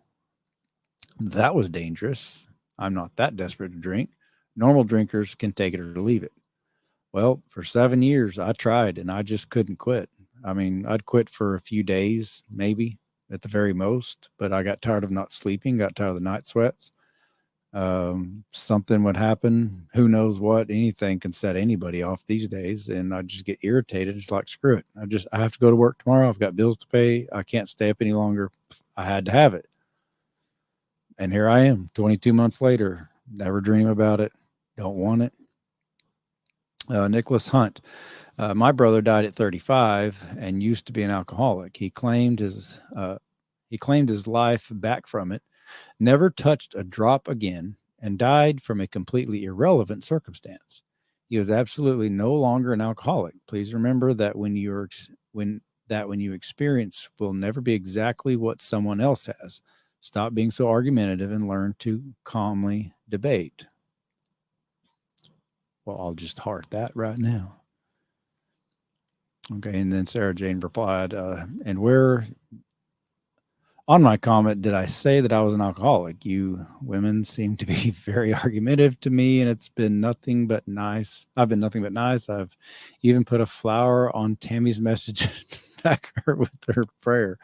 that was dangerous. I'm not that desperate to drink. Normal drinkers can take it or leave it. Well, for 7 years, I tried and I just couldn't quit. I'd quit for a few days, maybe at the very most, but I got tired of not sleeping, got tired of the night sweats. Something would happen. Who knows what? Anything can set anybody off these days. And I just get irritated. It's like, screw it. I have to go to work tomorrow. I've got bills to pay. I can't stay up any longer. I had to have it. And here I am 22 months later, never dream about it. Don't want it. Nicholas Hunt. My brother died at 35 and used to be an alcoholic. He claimed his life back from it, never touched a drop again, and died from a completely irrelevant circumstance. He was absolutely no longer an alcoholic. Please remember that when that when you experience will never be exactly what someone else has. Stop being so argumentative and learn to calmly debate. Well, I'll just heart that right now. Okay, and then Sarah Jane replied, and where on my comment did I say that I was an alcoholic? You women seem to be very argumentative to me, and it's been nothing but nice. I've been nothing but nice. I've even put a flower on Tammy's message back her with her prayer.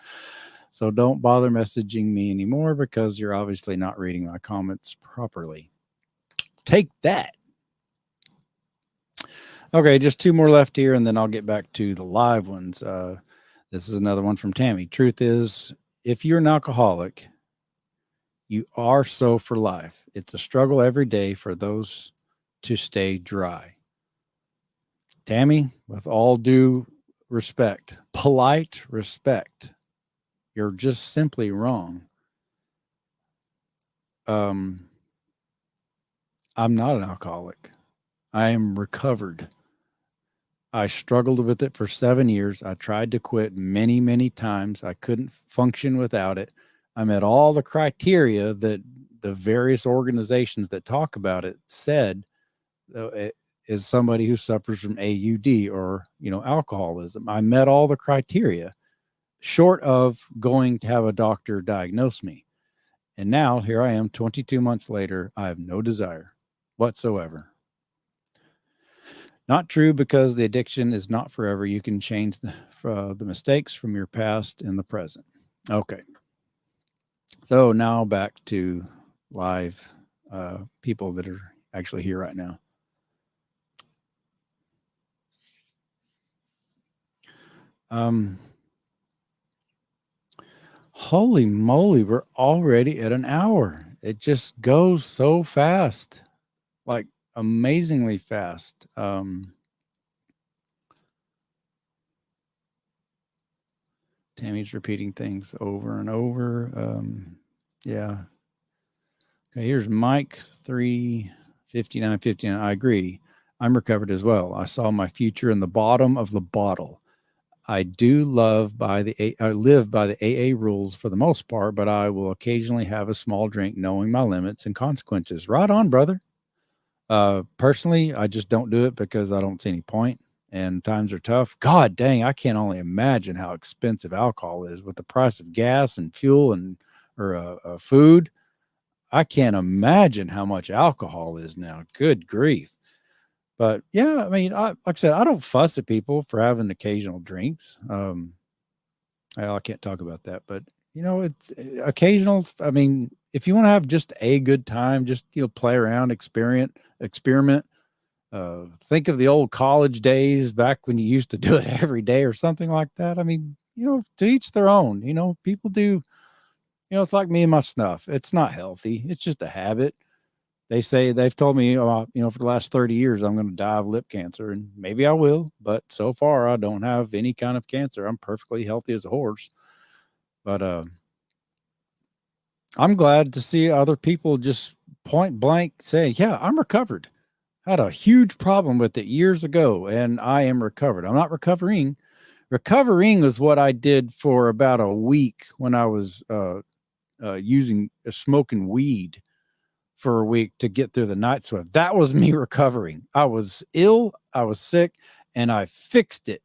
So don't bother messaging me anymore because you're obviously not reading my comments properly. Take that. Okay, just two more left here, and then I'll get back to the live ones. This is another one from Tammy. Truth is, if you're an alcoholic, you are so for life. It's a struggle every day for those to stay dry. Tammy, with all due respect, polite respect, you're just simply wrong. I'm not an alcoholic. I am recovered. I struggled with it for 7 years. I tried to quit many, many times. I couldn't function without it. I met all the criteria that the various organizations that talk about it said is somebody who suffers from AUD or, alcoholism. I met all the criteria short of going to have a doctor diagnose me. And now here I am 22 months later. I have no desire whatsoever. Not true, because the addiction is not forever. You can change the mistakes from your past in the present. Okay. So now back to live people that are actually here right now. Holy moly, we're already at an hour. It just goes so fast, like amazingly fast. Tammy's repeating things over and over. Yeah. Okay, here's Mike 35959. I agree. I'm recovered as well. I saw my future in the bottom of the bottle. I do live by the AA rules for the most part, but I will occasionally have a small drink knowing my limits and consequences. Right on, brother. Personally, I just don't do it because I don't see any point, and times are tough. God dang, I can't only imagine how expensive alcohol is with the price of gas and fuel and food. I can't imagine how much alcohol is now. Good grief. But yeah, I mean, like I said, I don't fuss at people for having occasional drinks. I can't talk about that, but it's occasional. I mean, if you want to have just a good time, just play around, experiment. Think of the old college days back when you used to do it every day or something like that. I mean, to each their own. People do. It's like me and my snuff. It's not healthy. It's just a habit. They've told me, for the last 30 years, I'm going to die of lip cancer, and maybe I will, but so far I don't have any kind of cancer. I'm perfectly healthy as a horse. But I'm glad to see other people just point blank say, yeah, I'm recovered. Had a huge problem with it years ago, and I am recovered. I'm not recovering. Recovering was what I did for about a week when I was smoking weed for a week to get through the night sweat. That was me recovering. I was ill, I was sick, and I fixed it.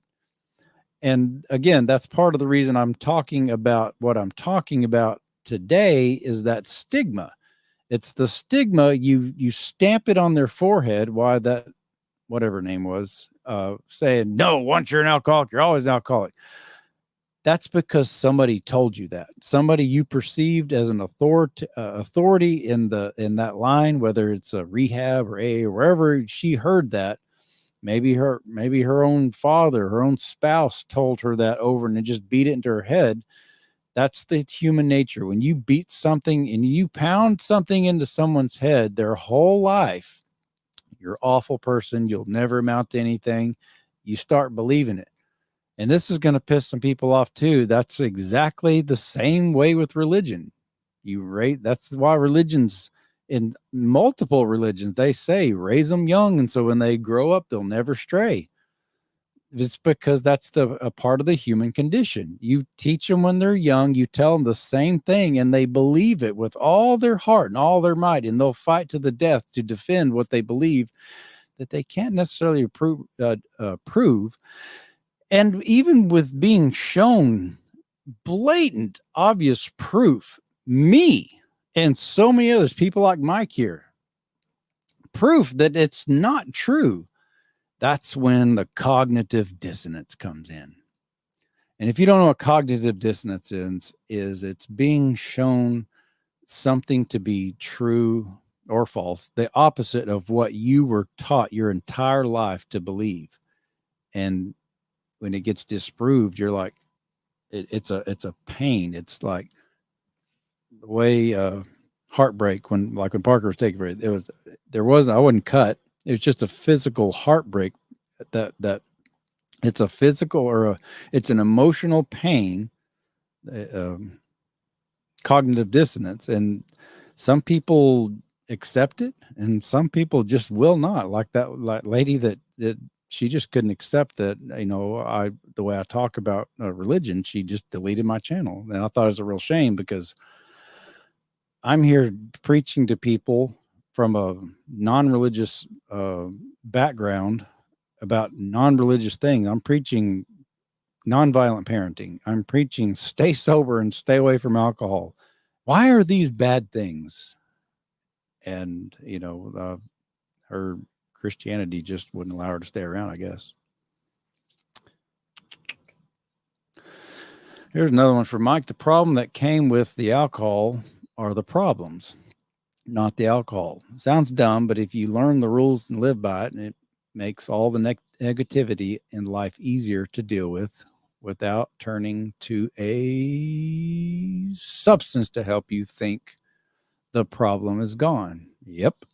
And again, that's part of the reason I'm talking about what I'm talking about today is that stigma. It's the stigma. You stamp it on their forehead. Why that, whatever her name was, saying, no, once you're an alcoholic, you're always an alcoholic. That's because somebody told you that. Somebody you perceived as an authority in that line, whether it's a rehab or AA, wherever she heard that. Maybe her own father, her own spouse told her that over and it just beat it into her head. That's the human nature. When you beat something and you pound something into someone's head their whole life, you're an awful person. You'll never amount to anything. You start believing it. And this is going to piss some people off too. That's exactly the same way with religion. That's why religions, in multiple religions, they say raise them young. And so when they grow up, they'll never stray. It's because that's a part of the human condition. You teach them when they're young, you tell them the same thing, and they believe it with all their heart and all their might, and they'll fight to the death to defend what they believe that they can't necessarily prove. And even with being shown blatant, obvious proof, me and so many others, people like Mike here, proof that it's not true, that's when the cognitive dissonance comes in. And if you don't know what cognitive dissonance is it's being shown something to be true or false, the opposite of what you were taught your entire life to believe. And when it gets disproved, you're like, it's a pain. It's like the way heartbreak when Parker was taken for it. I wasn't cut. It was just a physical heartbreak that it's a physical or it's an emotional pain, cognitive dissonance, and some people accept it and some people just will not. Like that lady that she just couldn't accept that, the way I talk about religion, she just deleted my channel. And I thought it was a real shame because I'm here preaching to people from a non-religious background about non-religious things. I'm preaching nonviolent parenting. I'm preaching stay sober and stay away from alcohol. Why are these bad things? And, her Christianity just wouldn't allow her to stay around, I guess. Here's another one for Mike. The problem that came with the alcohol are the problems, not the alcohol. Sounds dumb, but if you learn the rules and live by it, and it makes all the negativity in life easier to deal with without turning to a substance to help you think the problem is gone. Yep.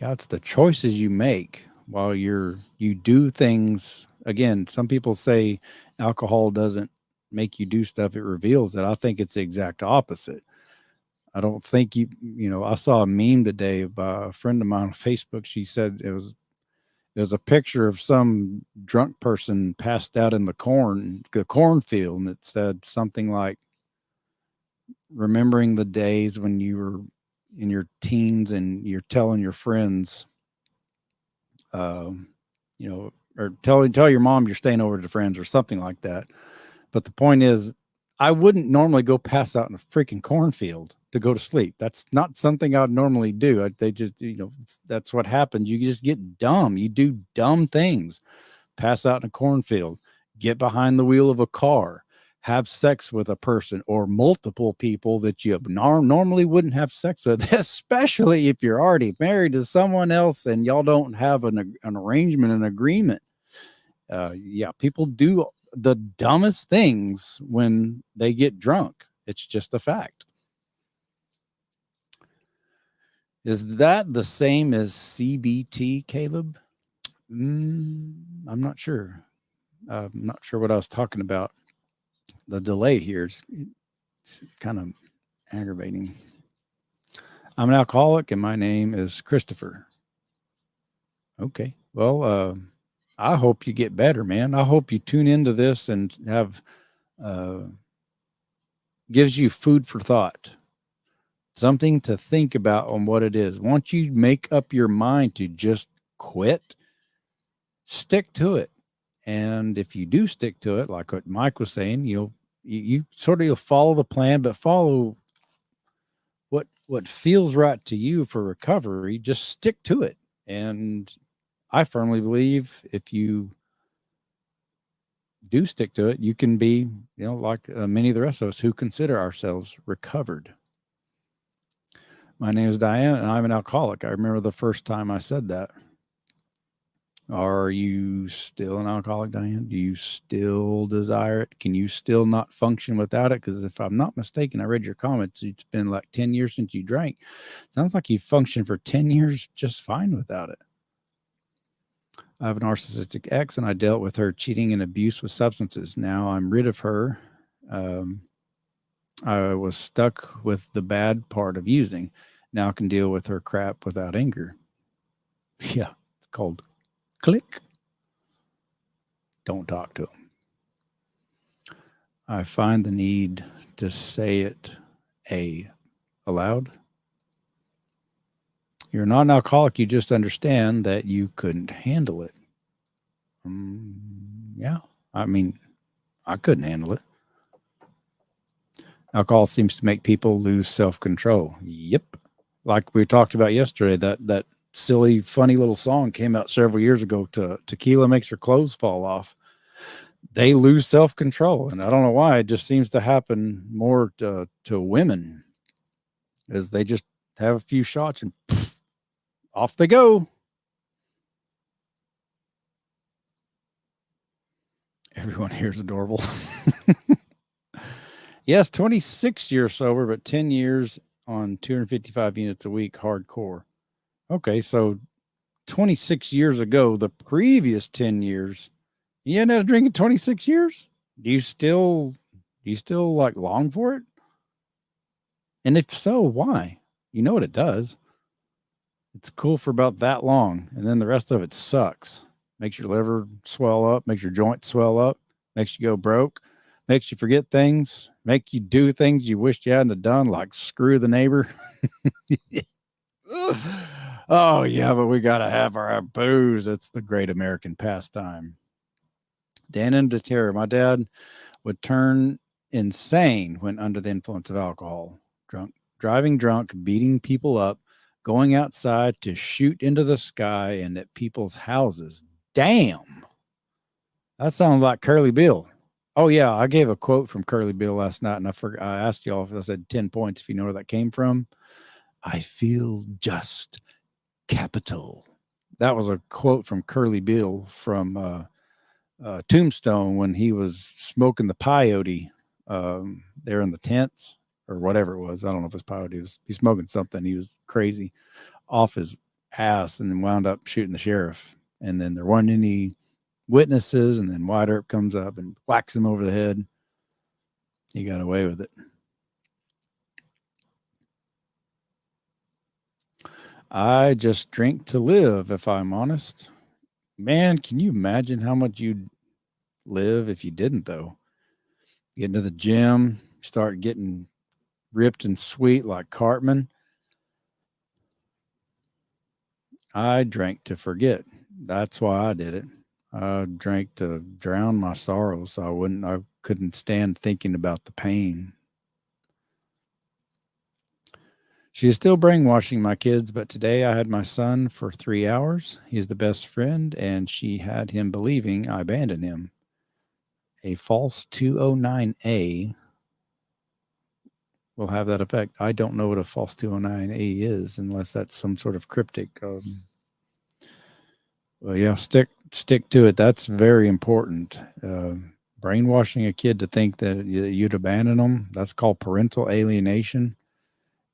Yeah, it's the choices you make while you do things. Again, some people say alcohol doesn't make you do stuff, it reveals it. I think it's the exact opposite. I don't think I saw a meme today by a friend of mine on Facebook. She said it was a picture of some drunk person passed out in the cornfield, and it said something like, remembering the days when you were in your teens and you're telling your friends, or tell your mom you're staying over to friends or something like that. But the point is, I wouldn't normally go pass out in a freaking cornfield to go to sleep. That's not something I'd normally do. They just, that's what happens. You just get dumb. You do dumb things. Pass out in a cornfield, get behind the wheel of a car, have sex with a person or multiple people that you normally wouldn't have sex with, especially if you're already married to someone else and y'all don't have an arrangement, an agreement. People do the dumbest things when they get drunk. It's just a fact. Is that the same as CBT, Caleb? I'm not sure. I'm not sure what I was talking about. The delay here is kind of aggravating. I'm an alcoholic and my name is Christopher. Okay. Well, I hope you get better, man. I hope you tune into this and have gives you food for thought, something to think about on what it is. Once you make up your mind to just quit, stick to it. And if you do stick to it, like what Mike was saying, you'll follow the plan, but follow what feels right to you for recovery. Just stick to it. And I firmly believe if you do stick to it, you can be, like many of the rest of us who consider ourselves recovered. My name is Diane and I'm an alcoholic. I remember the first time I said that. Are you still an alcoholic, Diane? Do you still desire it? Can you still not function without it? Because if I'm not mistaken, I read your comments. It's been like 10 years since you drank. Sounds like you functioned for 10 years just fine without it. I have a narcissistic ex and I dealt with her cheating and abuse with substances. Now I'm rid of her. I was stuck with the bad part of using. Now I can deal with her crap without anger. Yeah. called click. Don't talk to them. I find the need to say it aloud. You're not an alcoholic. You just understand that you couldn't handle it. Yeah. I mean, I couldn't handle it. Alcohol seems to make people lose self-control. Yep. Like we talked about yesterday, that silly, funny little song came out several years ago. Tequila makes your clothes fall off. They lose self-control, and I don't know why. It just seems to happen more to women, as they just have a few shots and poof, off they go. Everyone here is adorable. Yes, 26 years sober, but 10 years on 255 units a week, hardcore. Okay, so 26 years ago, the previous 10 years, you hadn't had a drink in 26 years? Do you still like long for it? And if so, why? You know what it does. It's cool for about that long, and then the rest of it sucks. Makes your liver swell up, makes your joints swell up, makes you go broke, makes you forget things, make you do things you wished you hadn't have done, like screw the neighbor. Oh, yeah, but we got to have our booze. It's the great American pastime. Dan and Terror, my dad would turn insane when under the influence of alcohol. Driving drunk, beating people up, going outside to shoot into the sky and at people's houses. Damn. That sounds like Curly Bill. Oh, yeah, I gave a quote from Curly Bill last night, and I asked y'all if I said 10 points, if you know where that came from. I feel just capital. That was a quote from Curly Bill from Tombstone when he was smoking the peyote there in the tents or whatever it was. I don't know if it's peyote. He's smoking something. He was crazy off his ass and then wound up shooting the sheriff. And then there weren't any witnesses. And then White Earp comes up and whacks him over the head. He got away with it. I just drink to live, if I'm honest. Man, can you imagine how much you'd live if you didn't, though? Get into the gym, start getting ripped and sweet like Cartman. I drank to forget. That's why I did it. I drank to drown my sorrows. So I couldn't stand thinking about the pain. She is still brainwashing my kids, but today I had my son for 3 hours. He's the best friend, and she had him believing I abandoned him. A false 209A will have that effect. I don't know what a false 209A is unless that's some sort of cryptic. Well, yeah, stick to it. That's very important. Brainwashing a kid to think that you'd abandon them, that's called parental alienation.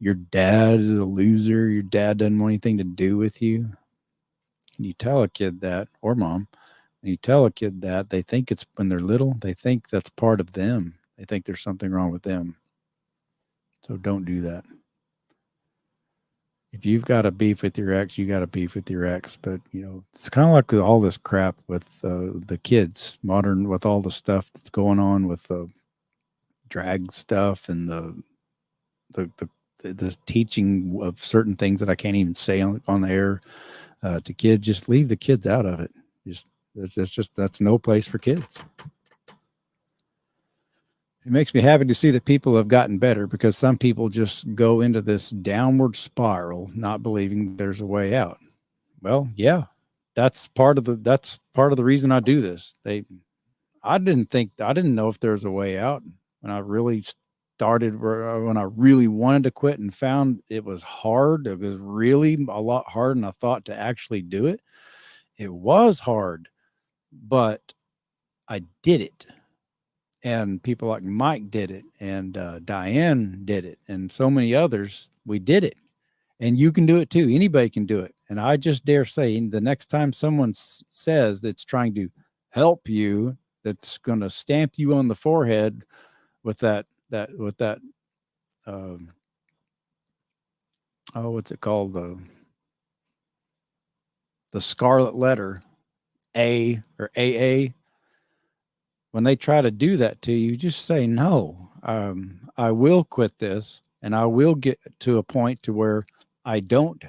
Your dad is a loser. Your dad doesn't want anything to do with you. And you tell a kid that, or mom, and you tell a kid that, they think it's when they're little, they think that's part of them. They think there's something wrong with them. So don't do that. If you've got a beef with your ex, you got a beef with your ex. But, it's kind of like with all this crap with the kids, modern, with all the stuff that's going on with the drag stuff and the teaching of certain things that I can't even say on the air to kids. Just leave the kids out of it. That's no place for kids. It makes me happy to see that people have gotten better, because some people just go into this downward spiral, not believing there's a way out. Well, yeah, that's part of the reason I do this. I didn't know if there was a way out when I really started, when I really wanted to quit and found it was hard. It was really a lot harder than I thought to actually do it. It was hard, but I did it. And people like Mike did it, and Diane did it, and so many others. We did it, and you can do it too. Anybody can do it. And I just dare say, the next time someone says that's trying to help you, that's going to stamp you on the forehead with that what's it called? the scarlet letter A or AA, when they try to do that to you, just say no. I will quit this, and I will get to a point to where I don't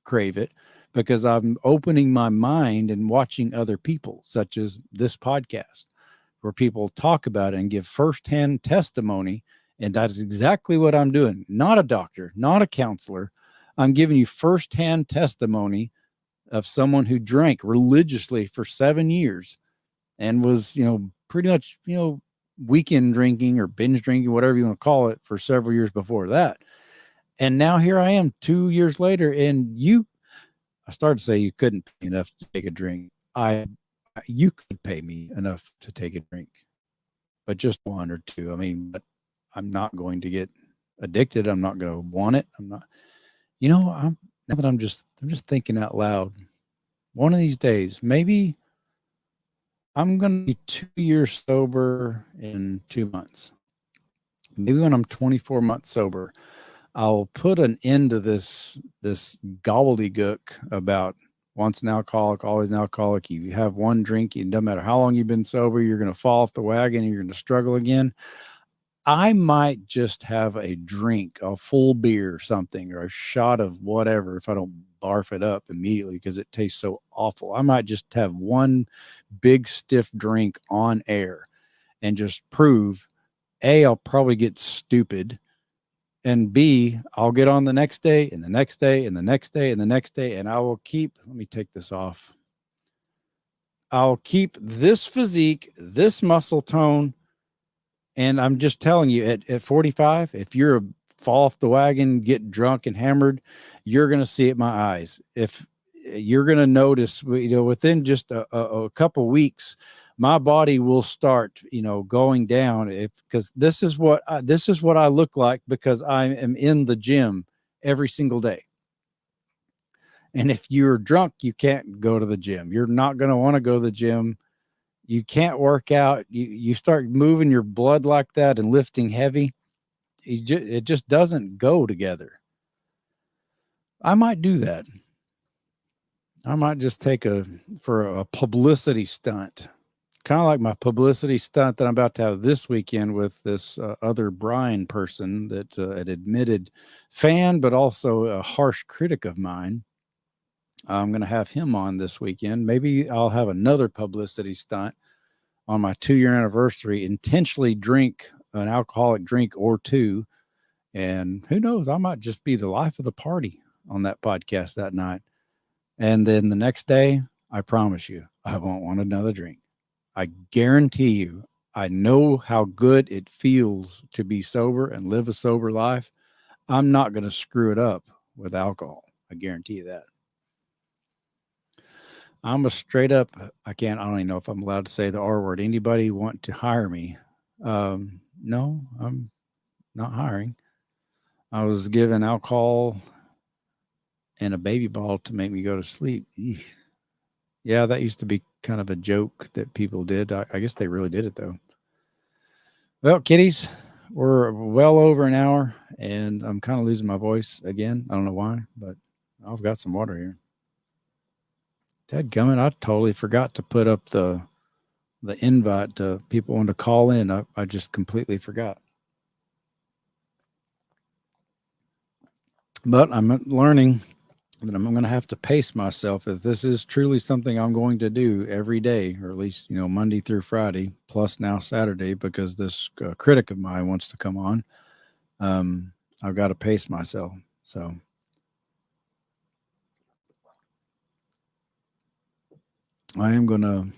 crave it, because I'm opening my mind and watching other people, such as this podcast, where people talk about it and give firsthand testimony. And that's exactly what I'm doing. Not a doctor, not a counselor. I'm giving you firsthand testimony of someone who drank religiously for 7 years and was, pretty much, weekend drinking or binge drinking, whatever you want to call it, for several years before that. And now here I am 2 years later, and I started to say you couldn't pay enough to take a drink. You could pay me enough to take a drink, but just one or two. I mean, but I'm not going to get addicted. I'm not going to want it. I'm not, now that I'm just thinking out loud. One of these days, maybe I'm going to be 2 years sober in 2 months. Maybe when I'm 24 months sober, I'll put an end to this gobbledygook about once an alcoholic, always an alcoholic. You have one drink, it doesn't matter how long you've been sober, you're going to fall off the wagon and you're going to struggle again. I might just have a drink, a full beer or something, or a shot of whatever, if I don't barf it up immediately because it tastes so awful. I might just have one big stiff drink on air and just prove, A, I'll probably get stupid, and B, I'll get on the next day and the next day and the next day and the next day, and I will keep, let me take this off. I'll keep this physique, this muscle tone. And I'm just telling you, at 45, if you're a fall off the wagon, get drunk and hammered, you're going to see it in my eyes. If you're going to notice, within just a couple weeks, my body will start, going down, because this is what I look like, because I am in the gym every single day. And if you're drunk, you can't go to the gym. You're not going to want to go to the gym. You can't work out. You start moving your blood like that and lifting heavy. It just doesn't go together. I might do that. I might just take for a publicity stunt, kind of like my publicity stunt that I'm about to have this weekend with this other Brian person that an admitted fan, but also a harsh critic of mine. I'm going to have him on this weekend. Maybe I'll have another publicity stunt on my 2-year anniversary, intentionally drink an alcoholic drink or two. And who knows, I might just be the life of the party on that podcast that night. And then the next day, I promise you, I won't want another drink. I guarantee you, I know how good it feels to be sober and live a sober life. I'm not going to screw it up with alcohol. I guarantee you that. I'm a straight up, I don't even know if I'm allowed to say the R word. Anybody want to hire me? No, I'm not hiring. I was given alcohol and a baby bottle to make me go to sleep. Eesh. Yeah, that used to be kind of a joke that people did. I guess they really did it, though. Well, kiddies, we're well over an hour, and I'm kind of losing my voice again. I don't know why, but I've got some water here. Dadgummit, I totally forgot to put up the invite to people wanting to call in. I just completely forgot. But I'm learning that I'm going to have to pace myself if this is truly something I'm going to do every day, or at least, Monday through Friday, plus now Saturday, because this critic of mine wants to come on. I've got to pace myself. So I'm going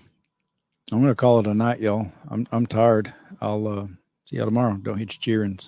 to call it a night, y'all. I'm tired. I'll see y'all tomorrow. Don't hit your cheerings.